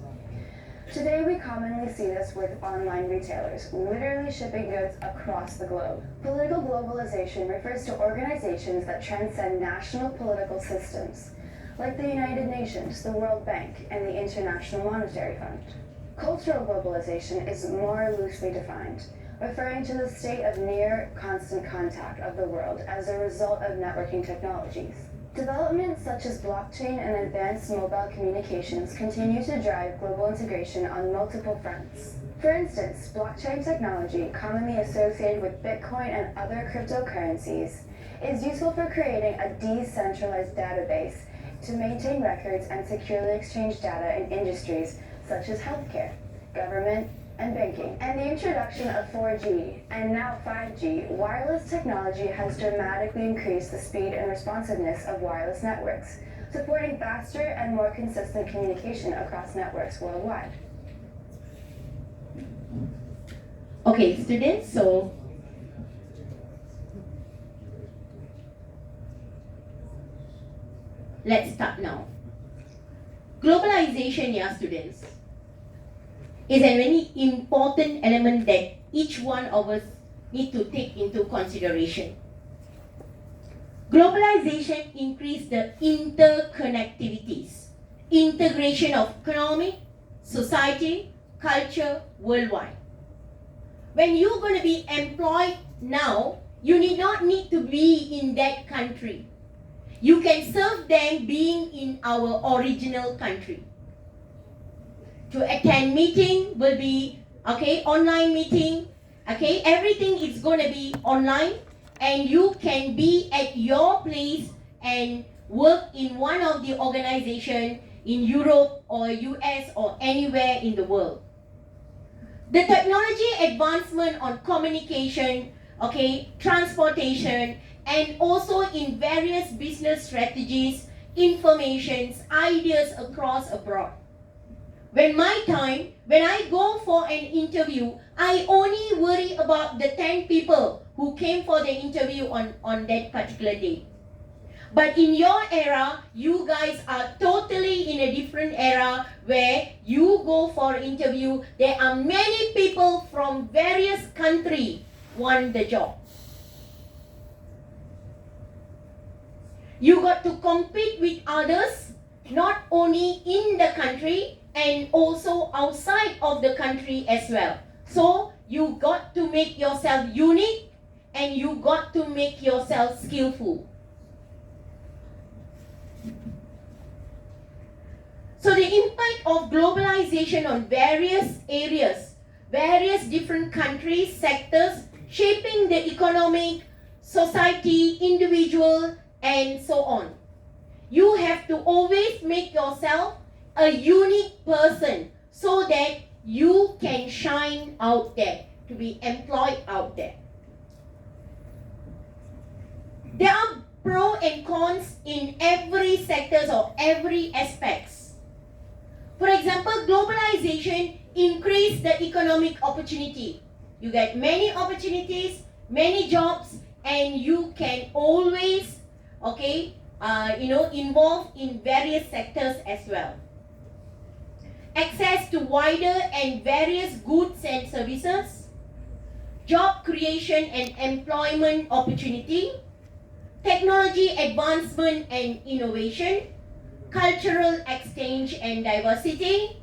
Today, we commonly see this with online retailers, literally shipping goods across the globe. Political globalization refers to organizations that transcend national political systems, like the United Nations, the World Bank, and the International Monetary Fund. Cultural globalization is more loosely defined, referring to the state of near constant contact of the world as a result of networking technologies. Developments such as blockchain and advanced mobile communications continue to drive global integration on multiple fronts. For instance, blockchain technology, commonly associated with Bitcoin and other cryptocurrencies, is useful for creating a decentralized database to maintain records and securely exchange data in industries such as healthcare, government, and banking. And the introduction of 4G and now 5G, wireless technology has dramatically increased the speed and responsiveness of wireless networks, supporting faster and more consistent communication across networks worldwide. Okay, students, so let's start now. Globalization, yeah, students, is a very important element that each one of us need to take into consideration. Globalization increased the interconnectivities, integration of economy, society, culture worldwide. When you're going to be employed now, you need to be in that country. You can serve them being in our original country. To attend meeting will be, okay, online meeting, okay, everything is going to be online, and you can be at your place and work in one of the organization in Europe or US or anywhere in the world. The technology advancement on communication okay, transportation, and also in various business strategies, informations, ideas across abroad. When I go for an interview, I only worry about the 10 people who came for the interview on that particular day. But in your era, you guys are totally in a different era where you go for interview. There are many people from various countries want the job. You got to compete with others, not only in the country and also outside of the country as well. So you got to make yourself unique and you got to make yourself skillful. So the impact of globalization on various areas, various different countries, sectors, shaping the economic, society, individual, and so on. You have to always make yourself a unique person so that you can shine out there, to be employed out there. There are pros and cons in every sectors or every aspects. For example, globalization increase the economic opportunity. You get many opportunities, many jobs, and you can always, involve in various sectors as well. Access to wider and various goods and services, job creation and employment opportunity, technology advancement and innovation, cultural exchange and diversity,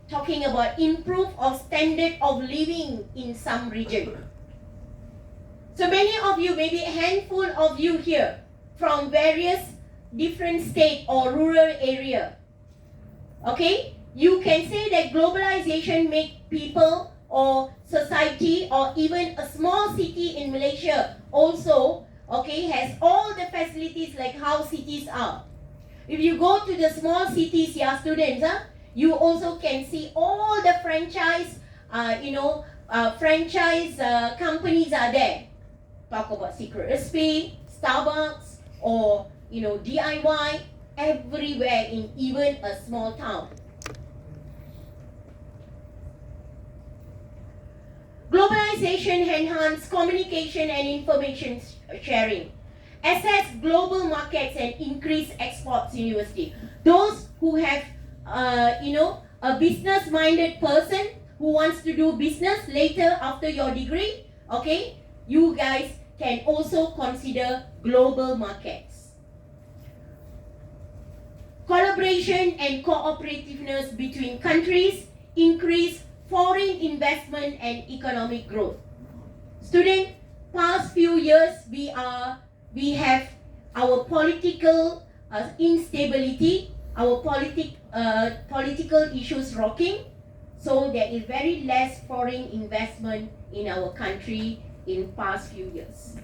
talking about improve of standard of living in some region. So many of you, maybe a handful of you here from various different state or rural area. Okay, you can say that globalization make people or society or even a small city in Malaysia also, has all the facilities like how cities are. If you go to the small cities, students, you also can see all the franchise, companies are there. Talk about Secret Recipe, Starbucks, or DIY, everywhere in even a small town. Globalization enhances communication and information sharing. Access global markets and increase exports university. Those who have, a business-minded person who wants to do business later after your degree, you guys can also consider global markets. Collaboration and cooperativeness between countries increase foreign investment and economic growth. Student, past few years we have our political instability, our political issues rocking, so there is very less foreign investment in our country in past few years.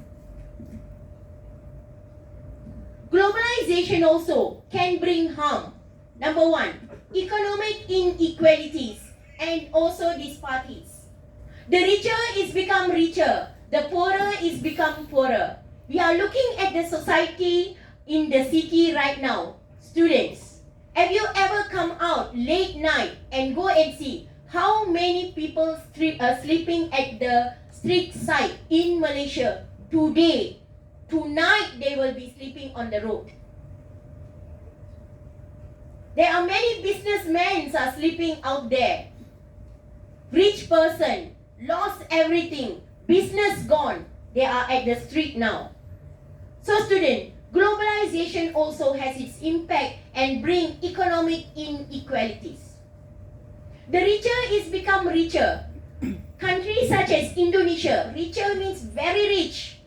Globalization also can bring harm. Number one, economic inequalities and also disparities. The richer is become richer, the poorer is become poorer. We are looking at the society in the city right now. Students, have you ever come out late night and go and see how many people are sleeping at the street side in Malaysia today? Tonight they will be sleeping on the road. There are many businessmen are sleeping out there. Rich person, lost everything, business gone, they are at the street now. So student, globalization also has its impact and bring economic inequalities. The richer is become richer. Countries such as Indonesia, richer means very rich.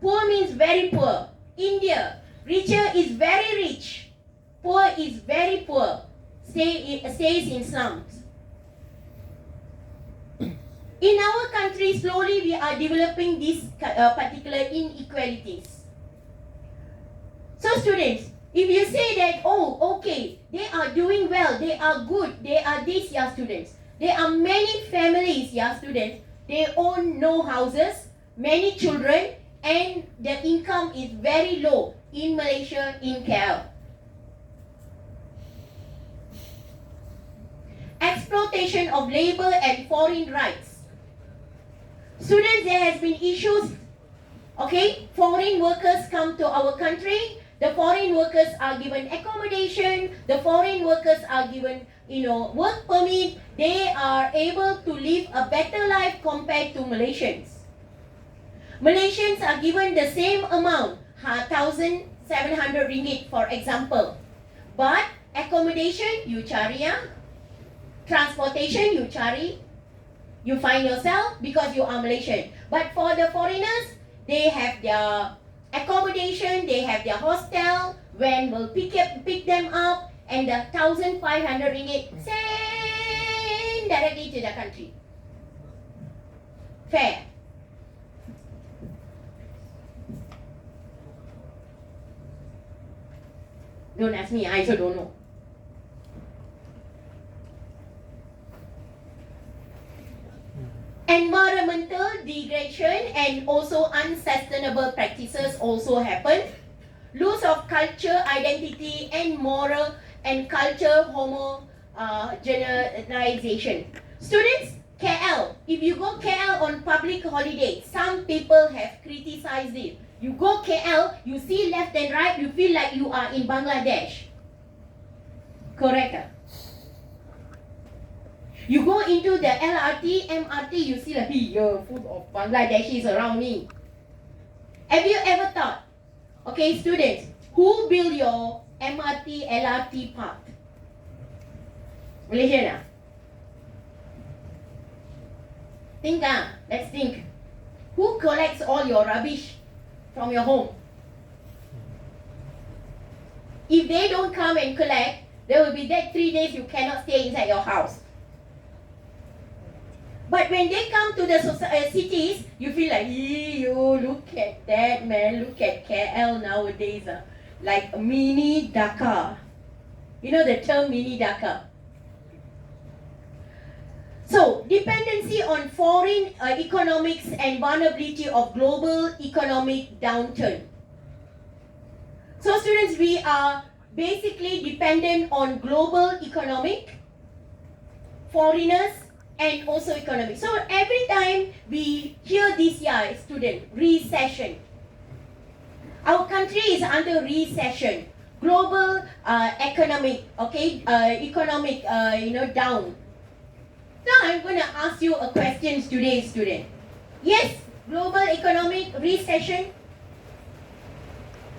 Poor means very poor. India, richer is very rich. Poor is very poor. Stays in slums. In our country, slowly we are developing these particular inequalities. So students, if you say that, they are doing well, they are good, they are this, students. There are many families, students, they own no houses, many children, and the income is very low in Malaysia, in KL. Exploitation of labor and foreign rights. Students, there has been issues. Okay, foreign workers come to our country. The foreign workers are given accommodation. The foreign workers are given, work permit. They are able to live a better life compared to Malaysians. Malaysians are given the same amount, 1,700 ringgit, for example. But accommodation, you cari ya. Transportation, you cari. You find yourself because you are Malaysian. But for the foreigners, they have their accommodation, they have their hostel, van will pick them up, and the 1,500 ringgit send directly to the country. Fair. Don't ask me, I also don't know. Environmental degradation and also unsustainable practices also happen. Loss of culture, identity, and moral and culture homogenization. Students, KL, if you go KL on public holiday, some people have criticized it. You go KL, you see left and right, you feel like you are in Bangladesh. Correct? You go into the LRT, MRT, you see like, you're full of Bangladeshis around me. Have you ever thought, okay, students, who built your MRT, LRT park? Malaysian? Think, let's think. Who collects all your rubbish from your home? If they don't come and collect, there will be that 3 days you cannot stay inside your house. But when they come to the cities, you feel like, you look at that, man, look at KL nowadays, like a mini Dhaka. You know the term mini Dhaka? So, dependency on foreign economics and vulnerability of global economic downturn. So students, we are basically dependent on global economic, foreigners, and also economic. So every time we hear this year, student, recession. Our country is under recession. Global economic, down. Now I'm going to ask you a question today, student. Yes, global economic recession.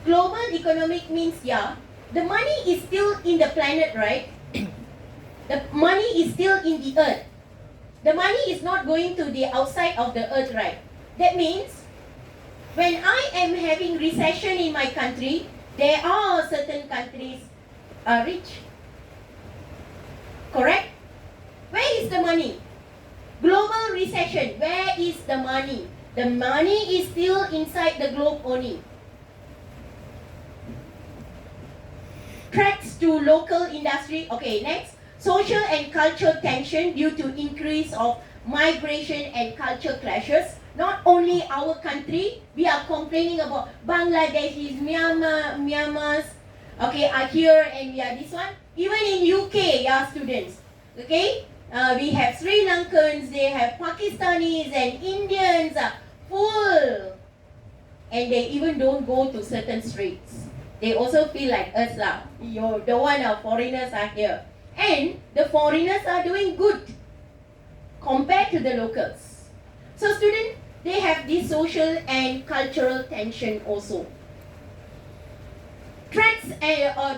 Global economic means, the money is still in the planet, right? The money is still in the earth. The money is not going to the outside of the earth, right? That means, when I am having recession in my country, there are certain countries rich. Correct? Where is the money? Global recession, where is the money? The money is still inside the globe only. Threats to local industry. Okay, next. Social and cultural tension due to increase of migration and culture clashes. Not only our country, we are complaining about Bangladeshis, Myanmars, are here and we are this one. Even in UK, students, we have Sri Lankans, they have Pakistanis and Indians, full. And they even don't go to certain streets. They also feel like us, the one our foreigners are here. And the foreigners are doing good compared to the locals. So students, they have this social and cultural tension also. Threats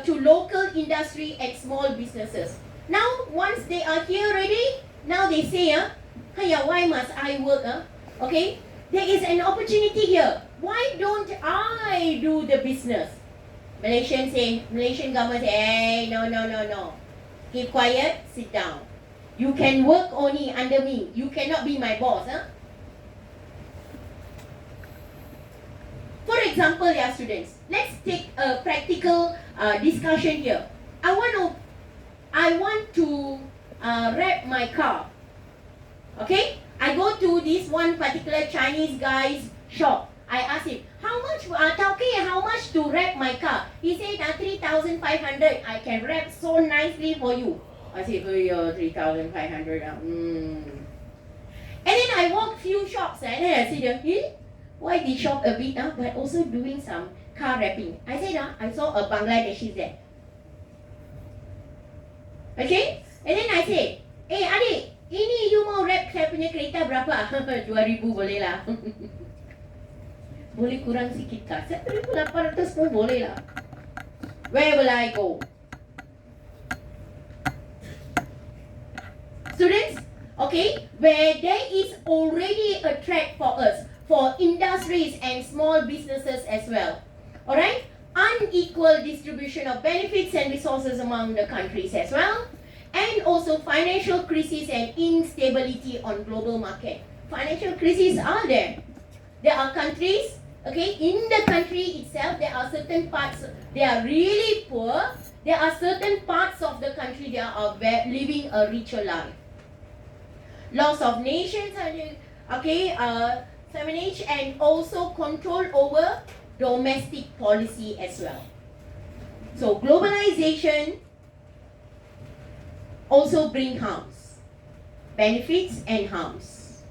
to local industry and small businesses. Now, once they are here already, now they say, why must I work? Okay, there is an opportunity here. Why don't I do the business? Malaysian government say, hey, no. Keep quiet, sit down. You can work only under me. You cannot be my boss. For example, students, let's take a practical discussion here. I want to wrap my car. Okay? I go to this one particular Chinese guy's shop. I asked him, how much, Tauke, how much to wrap my car? He said, 3,500. I can wrap so nicely for you. I said, oh, yeah, 3,500. And then I walked few shops and then I said, why the shop a bit, but also doing some car wrapping. I said, I saw a Bangladeshi there. Okay? And then I said, adik, ini you mau wrap saya punya kereta berapa? 2,000 boleh lah. Boleh kurang sikit kah? 1,800 pun boleh lah. Where will I go? Students, okay, where there is already a track for us, for industries and small businesses as well. Alright? Unequal distribution of benefits and resources among the countries as well. And also financial crisis and instability on global market. Financial crises are there. There are countries, okay, in the country itself, there are certain parts, they are really poor. There are certain parts of the country that are living a richer life. Loss of nations, okay, feminine, and also control over domestic policy as well. So globalization also bring harms, benefits and harms.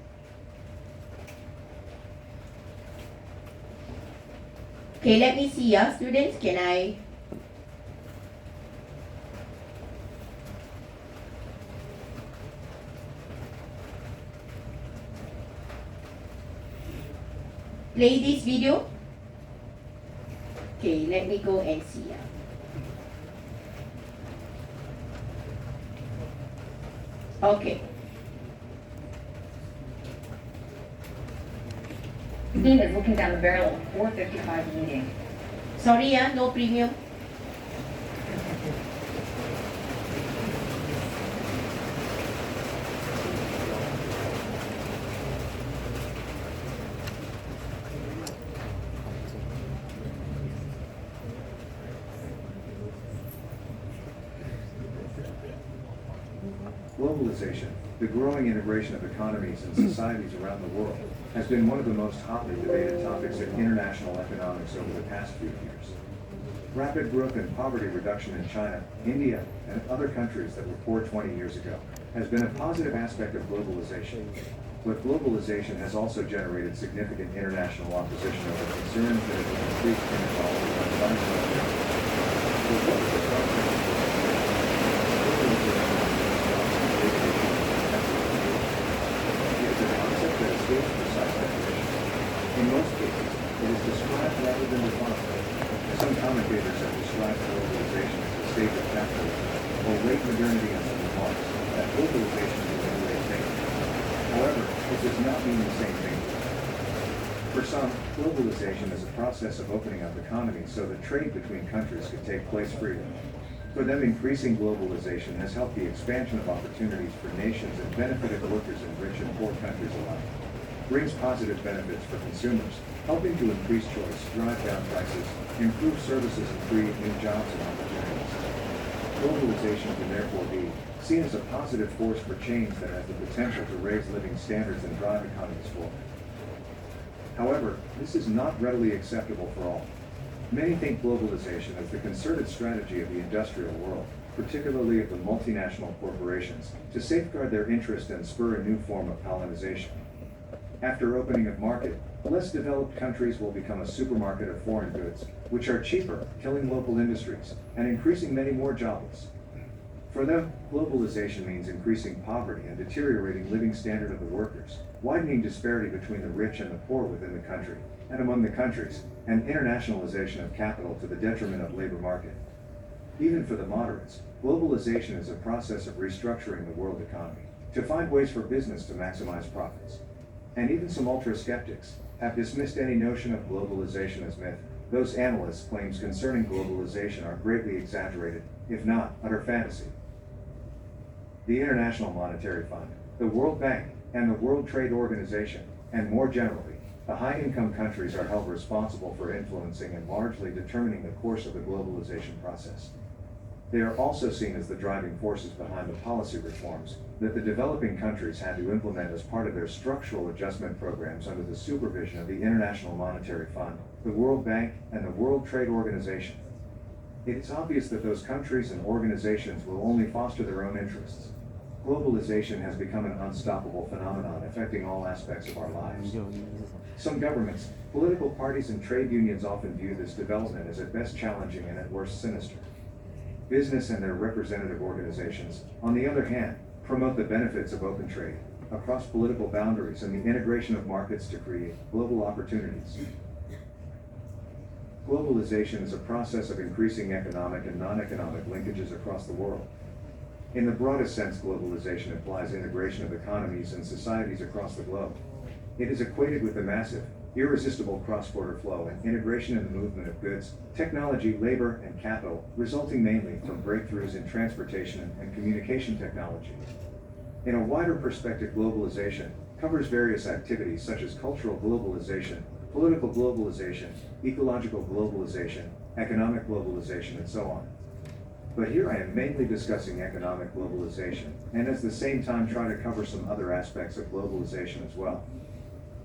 Okay, let me see, students, can I? Play this video? Okay, let me go and see. Okay. The team is looking down the barrel of a 455 meeting. Sorry, no premium. Globalization, the growing integration of economies and societies around the world, has been one of the most hotly debated topics in international economics over the past few years. Rapid growth and poverty reduction in China, India, and other countries that were poor 20 years ago has been a positive aspect of globalization. But globalization has also generated significant international opposition over concerns that have increased inequality and environmental. In most cases, it is described rather than defined. Some commentators have described globalization as a state of capitalism, or late modernity on some remarks that globalization is a new thing. However, this does not mean the same thing. For some, globalization is a process of opening up economies so that trade between countries could take place freely. For them, increasing globalization has helped the expansion of opportunities for nations and benefited workers in rich and poor countries alike. Brings positive benefits for consumers, helping to increase choice, drive down prices, improve services, and create new jobs and opportunities. Globalization can therefore be seen as a positive force for change that has the potential to raise living standards and drive economies forward. However, this is not readily acceptable for all. Many think globalization as the concerted strategy of the industrial world, particularly of the multinational corporations, to safeguard their interest and spur a new form of colonization. After opening of market, less developed countries will become a supermarket of foreign goods, which are cheaper, killing local industries, and increasing many more jobless. For them, globalization means increasing poverty and deteriorating living standard of the workers, widening disparity between the rich and the poor within the country, and among the countries, and internationalization of capital to the detriment of labor market. Even for the moderates, globalization is a process of restructuring the world economy, to find ways for business to maximize profits. And even some ultra-skeptics have dismissed any notion of globalization as myth. Those analysts' claims concerning globalization are greatly exaggerated, if not utter fantasy. The International Monetary Fund, the World Bank, and the World Trade Organization, and more generally, the high-income countries are held responsible for influencing and largely determining the course of the globalization process. They are also seen as the driving forces behind the policy reforms that the developing countries had to implement as part of their structural adjustment programs under the supervision of the International Monetary Fund, the World Bank, and the World Trade Organization. It is obvious that those countries and organizations will only foster their own interests. Globalization has become an unstoppable phenomenon affecting all aspects of our lives. Some governments, political parties, and trade unions often view this development as at best challenging and at worst sinister. Business and their representative organizations, on the other hand, promote the benefits of open trade across political boundaries and the integration of markets to create global opportunities. Globalization is a process of increasing economic and non-economic linkages across the world. In the broadest sense, globalization implies integration of economies and societies across the globe. It is equated with the massive, irresistible cross-border flow and integration in the movement of goods, technology, labor, and capital, resulting mainly from breakthroughs in transportation and communication technology. In a wider perspective, globalization covers various activities such as cultural globalization, political globalization, ecological globalization, economic globalization, and so on. But here I am mainly discussing economic globalization, and at the same time try to cover some other aspects of globalization as well.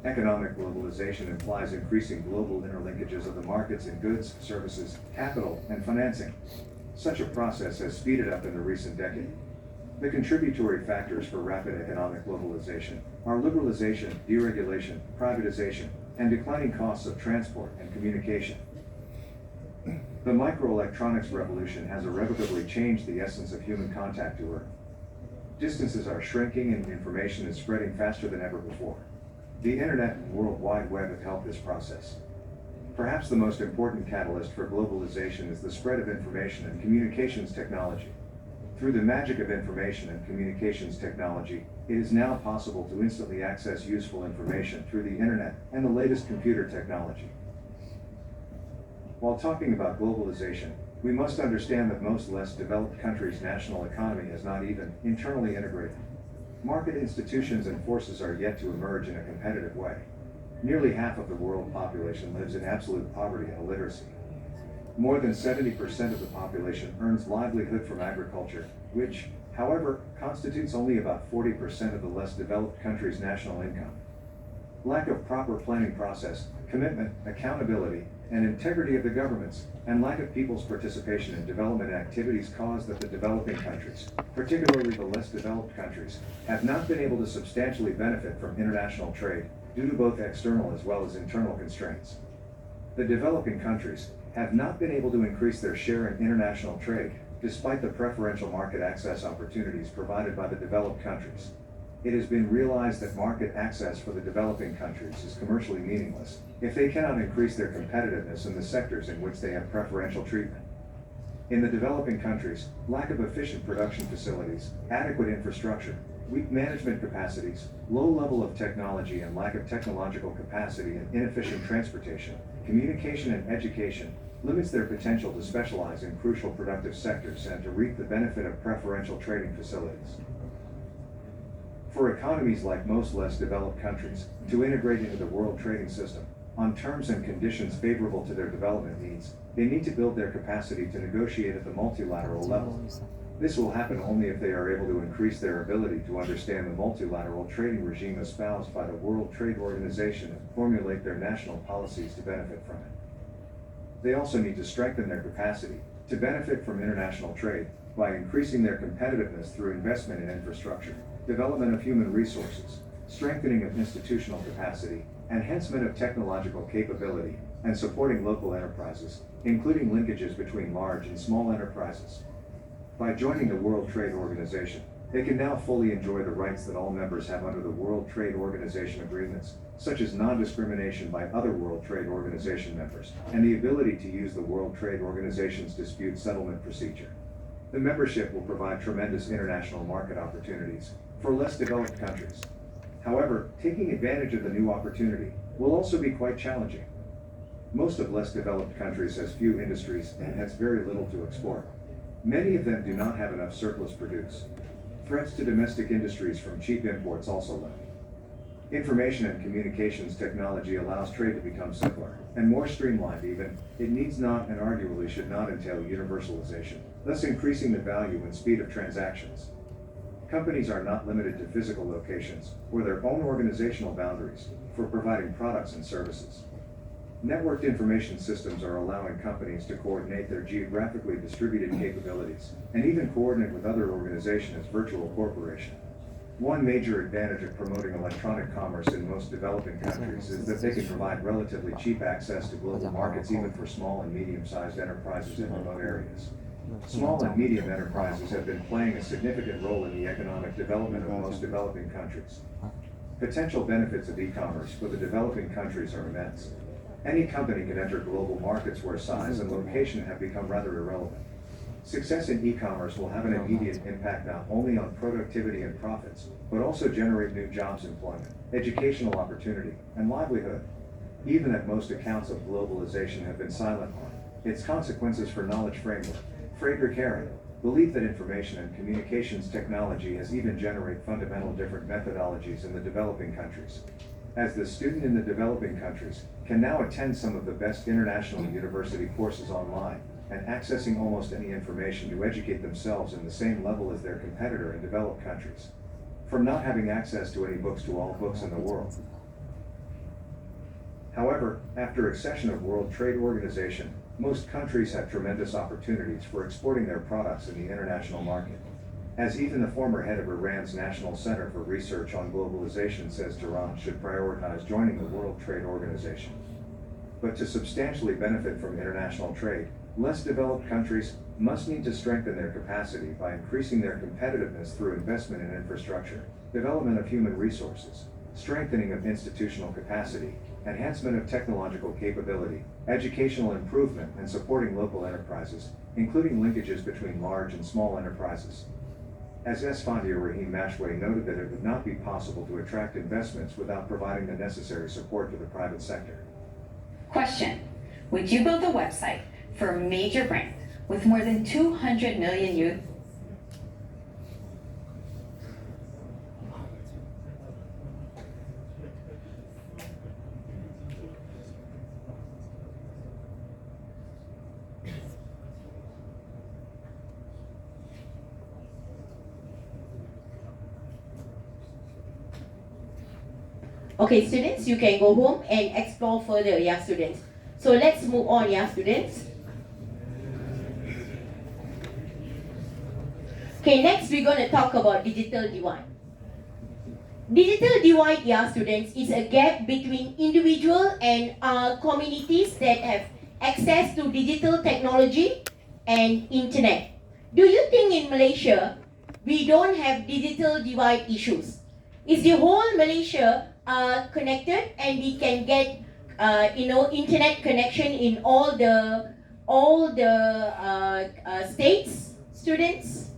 Economic globalization implies increasing global interlinkages of the markets in goods, services, capital, and financing. Such a process has speeded up in the recent decade. The contributory factors for rapid economic globalization are liberalization, deregulation, privatization, and declining costs of transport and communication. The microelectronics revolution has irrevocably changed the essence of human contact to Earth. Distances are shrinking and information is spreading faster than ever before. The Internet and World Wide Web have helped this process. Perhaps the most important catalyst for globalization is the spread of information and communications technology. Through the magic of information and communications technology, it is now possible to instantly access useful information through the Internet and the latest computer technology. While talking about globalization, we must understand that most less developed countries' national economy is not even internally integrated. Market institutions and forces are yet to emerge in a competitive way. Nearly half of the world population lives in absolute poverty and illiteracy. More than 70% of the population earns livelihood from agriculture, which, however, constitutes only about 40% of the less developed country's national income. Lack of proper planning process, commitment, accountability, and integrity of the governments, and lack of people's participation in development activities cause that the developing countries, particularly the less developed countries, have not been able to substantially benefit from international trade due to both external as well as internal constraints. The developing countries have not been able to increase their share in international trade, despite the preferential market access opportunities provided by the developed countries. It has been realized that market access for the developing countries is commercially meaningless if they cannot increase their competitiveness in the sectors in which they have preferential treatment. In the developing countries, lack of efficient production facilities, adequate infrastructure, weak management capacities, low level of technology, and lack of technological capacity and inefficient transportation, communication, and education limits their potential to specialize in crucial productive sectors and to reap the benefit of preferential trading facilities. For economies like most less developed countries to integrate into the world trading system on terms and conditions favorable to their development needs, they need to build their capacity to negotiate at the multilateral level. This will happen only if they are able to increase their ability to understand the multilateral trading regime espoused by the World Trade Organization and formulate their national policies to benefit from it. They also need to strengthen their capacity to benefit from international trade by increasing their competitiveness through investment in infrastructure, development of human resources, strengthening of institutional capacity, enhancement of technological capability, and supporting local enterprises, including linkages between large and small enterprises. By joining the World Trade Organization, they can now fully enjoy the rights that all members have under the World Trade Organization agreements, such as non-discrimination by other World Trade Organization members, and the ability to use the World Trade Organization's dispute settlement procedure. The membership will provide tremendous international market opportunities for less developed countries. However, taking advantage of the new opportunity will also be quite challenging. Most of less developed countries has few industries and has very little to export. Many of them do not have enough surplus produce. Threats to domestic industries from cheap imports also limit. Information and communications technology allows trade to become simpler and more streamlined even. It needs not and arguably should not entail universalization. thus increasing the value and speed of transactions. Companies are not limited to physical locations or their own organizational boundaries for providing products and services. Networked information systems are allowing companies to coordinate their geographically distributed capabilities and even coordinate with other organizations as virtual corporation. One major advantage of promoting electronic commerce in most developing countries is that they can provide relatively cheap access to global markets even for small and medium-sized enterprises in remote areas. Small and medium enterprises have been playing a significant role in the economic development of most developing countries. Potential benefits of e-commerce for the developing countries are immense. Any company can enter global markets where size and location have become rather irrelevant. Success in e-commerce will have an immediate impact not only on productivity and profits, but also generate new jobs, employment, educational opportunity, and livelihood. Even if most accounts of globalization have been silent on its consequences for knowledge framework, Friedrich Herring believed that information and communications technology has even generated fundamental different methodologies in the developing countries. As the student in the developing countries can now attend some of the best international university courses online and accessing almost any information to educate themselves in the same level as their competitor in developed countries, from not having access to any books to all books in the world. However, after accession of World Trade Organization, most countries have tremendous opportunities for exporting their products in the international market. As even the former head of Iran's National Center for Research on Globalization says Tehran should prioritize joining the World Trade Organization. But to substantially benefit from international trade, less developed countries must need to strengthen their capacity by increasing their competitiveness through investment in infrastructure, development of human resources, strengthening of institutional capacity, enhancement of technological capability, educational improvement, and supporting local enterprises, including linkages between large and small enterprises. As Esfandiar Rahim Mashway noted that it would not be possible to attract investments without providing the necessary support to the private sector. Question: would you build a website for a major brand with more than 200 million youth? Okay, students, you can go home and explore further, yeah, students. So let's move on, yeah, students. Okay, next we're going to talk about digital divide. Digital divide, yeah, students, is a gap between individual and communities that have access to digital technology and internet. Do you think in Malaysia, we don't have digital divide issues? Is the whole Malaysia connected and we can get internet connection in all the states, students?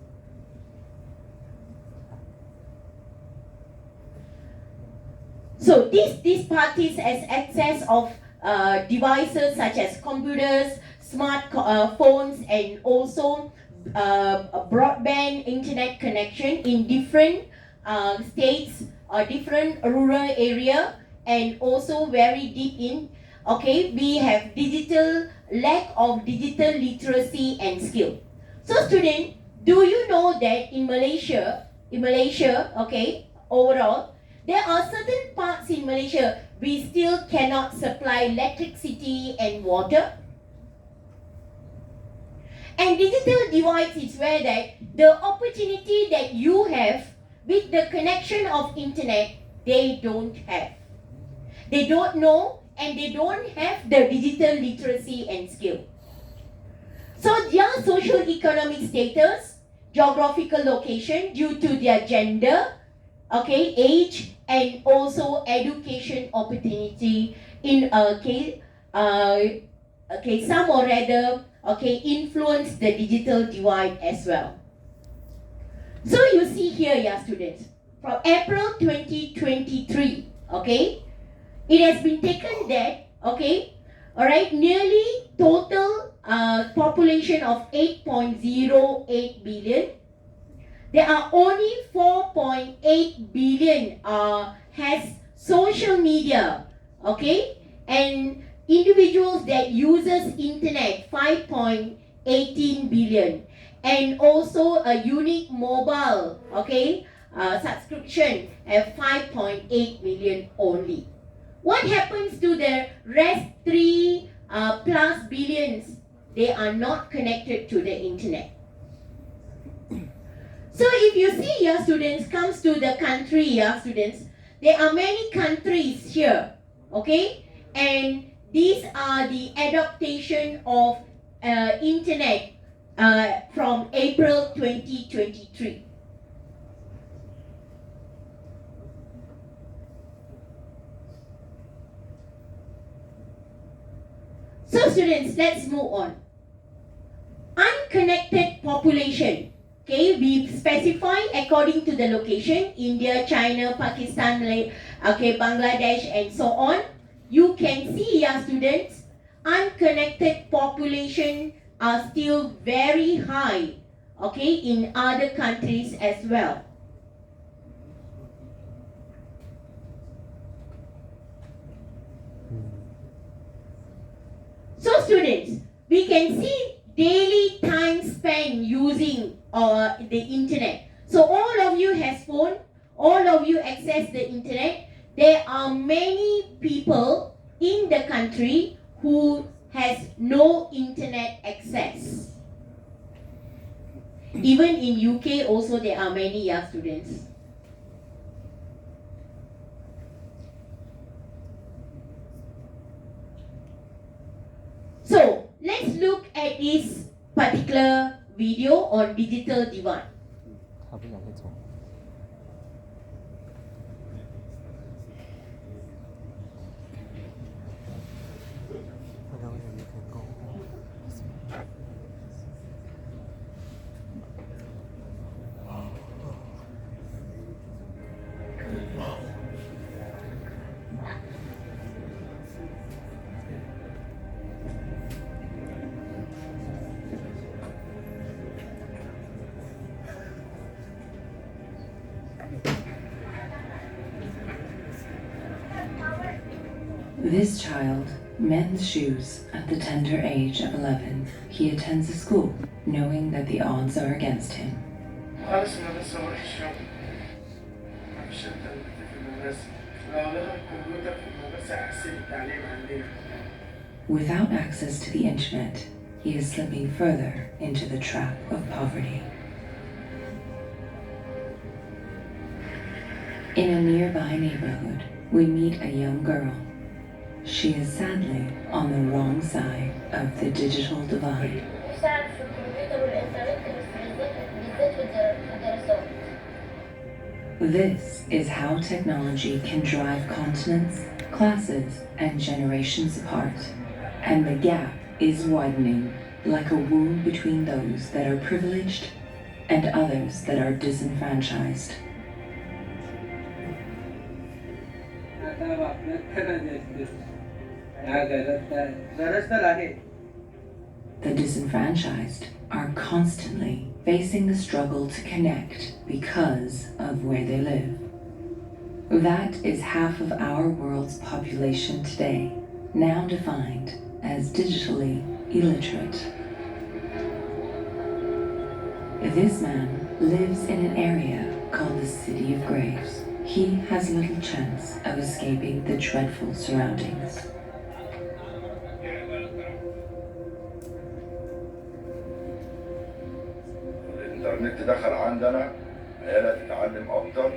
So these parties has access of devices such as computers, smart phones, and also a broadband internet connection in different states or different rural area, and also very deep in. Okay, we have lack of digital literacy and skill. So student, do you know that in Malaysia, okay, overall, there are certain parts in Malaysia we still cannot supply electricity and water? And digital divide is where that the opportunity that you have with the connection of internet, they don't have. They don't know and they don't have the digital literacy and skill. So their social economic status, geographical location due to their gender, okay, age, and also education opportunity in a case, some or rather, okay, influence the digital divide as well. So you see here, yeah, students, from April 2023, okay, it has been taken that, okay, all right, nearly total population of 8.08 billion. There are only 4.8 billion has social media, okay, and individuals that uses internet 5.18 billion, and also a unique mobile, okay, subscription at 5.8 million only. What happens to the rest 3 plus billions? They are not connected to the internet. So if you see your students comes to the country, your students, there are many countries here, okay? And these are the adaptation of internet from April 2023. So students, let's move on. Unconnected population. Okay, we specify according to the location, India, China, Pakistan, okay, Bangladesh, and so on. You can see, your students, unconnected population are still very high, okay, in other countries as well. So students, we can see daily time spent using the internet. So all of you has phone, all of you access the internet. There are many people in the country who has no internet access. Even in UK also there are many young students. So let's look at this particular video on digital divide. 他不想再走。他两个人也很高。This child mends shoes at the tender age of 11. He attends a school, knowing that the odds are against him. Without access to the internet, he is slipping further into the trap of poverty. In a nearby neighborhood, we meet a young girl. She is sadly on the wrong side of the digital divide. This is how technology can drive continents, classes, and generations apart. And the gap is widening, like a wound between those that are privileged and others that are disenfranchised. The disenfranchised are constantly facing the struggle to connect because of where they live. That is half of our world's population today, now defined as digitally illiterate. This man lives in an area called the City of Graves. He has little chance of escaping the dreadful surroundings. الإنترنت دخل عندنا عيالها تتعلم أكتر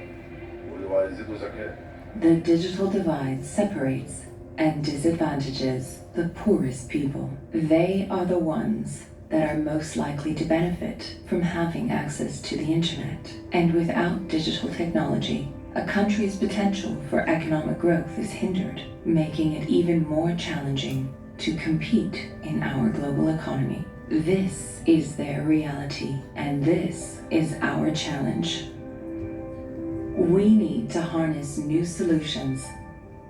ويزيدوا ذكاء. The digital divide separates and disadvantages the poorest people. They are the ones that are most likely to benefit from having access to the internet. And without digital technology, a country's potential for economic growth is hindered, making it even more challenging to compete in our global economy. This is their reality, and this is our challenge. We need to harness new solutions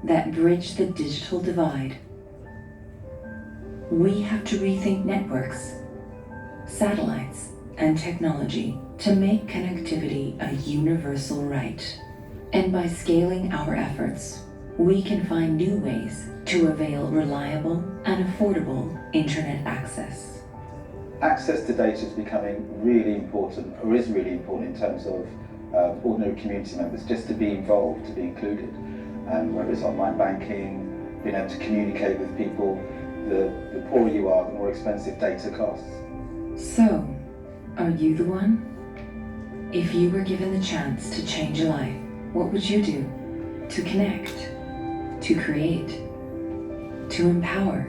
that bridge the digital divide. We have to rethink networks, satellites, and technology to make connectivity a universal right. And by scaling our efforts, we can find new ways to avail reliable and affordable internet access. access to data is becoming really important, or is really important in terms of ordinary community members, just to be involved, to be included, whether it's online banking, being able to communicate with people. The poorer you are, the more expensive data costs. So, are you the one? If you were given the chance to change a life, what would you do? To connect, to create, to empower,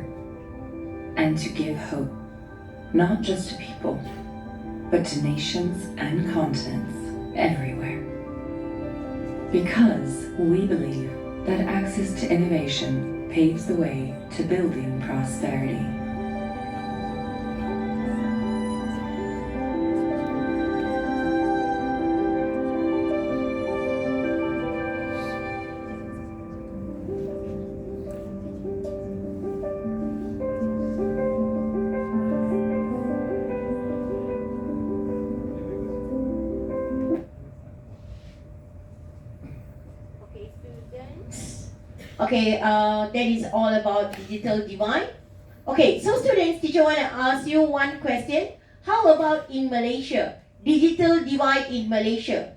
and to give hope, not just to people, but to nations and continents everywhere. Because we believe that access to innovation paves the way to building prosperity. Okay, students. Okay, that is all about digital divide. Okay, so students, teacher want to ask you one question. How about in Malaysia? Digital divide in Malaysia.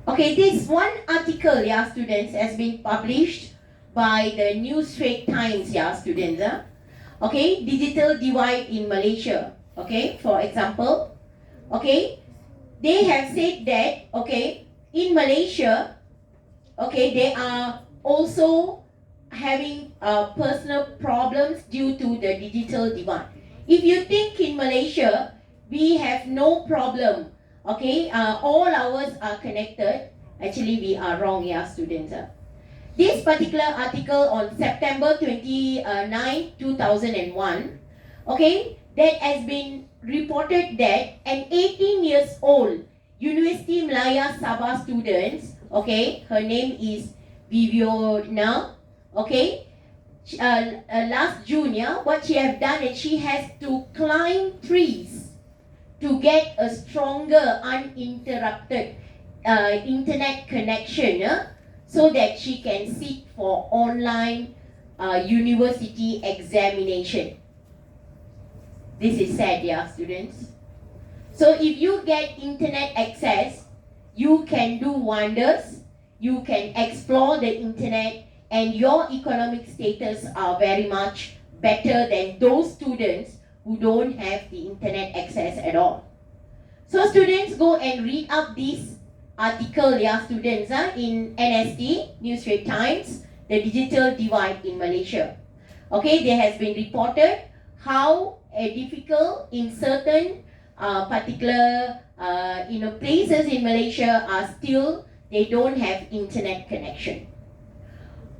Okay, this one article, yeah, students, has been published by the Straits Times, yeah, students. Okay, digital divide in Malaysia. Okay, for example, okay, they have said that, okay, in Malaysia, okay, they are also having personal problems due to the digital divide. If you think in Malaysia, we have no problem, okay, all ours are connected, actually we are wrong, yeah, students. This particular article on September 29, 2001, okay, that has been reported that an 18 years old University Malaya Sabah student, okay, her name is Viviana, okay, last June, yeah, what she have done is she has to climb trees to get a stronger uninterrupted internet connection, so that she can sit for online university examination. This is sad, yeah, students. So if you get internet access, you can do wonders, you can explore the internet, and your economic status are very much better than those students who don't have the internet access at all. So students, go and read up this article, yeah, students, in NST, Straits Times, the digital divide in Malaysia. Okay, there has been reported how difficult in certain particular places in Malaysia are still, they don't have internet connection.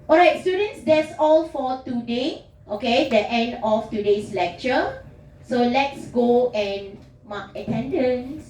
Alright, students, that's all for today. Okay, the end of today's lecture. So let's go and mark attendance.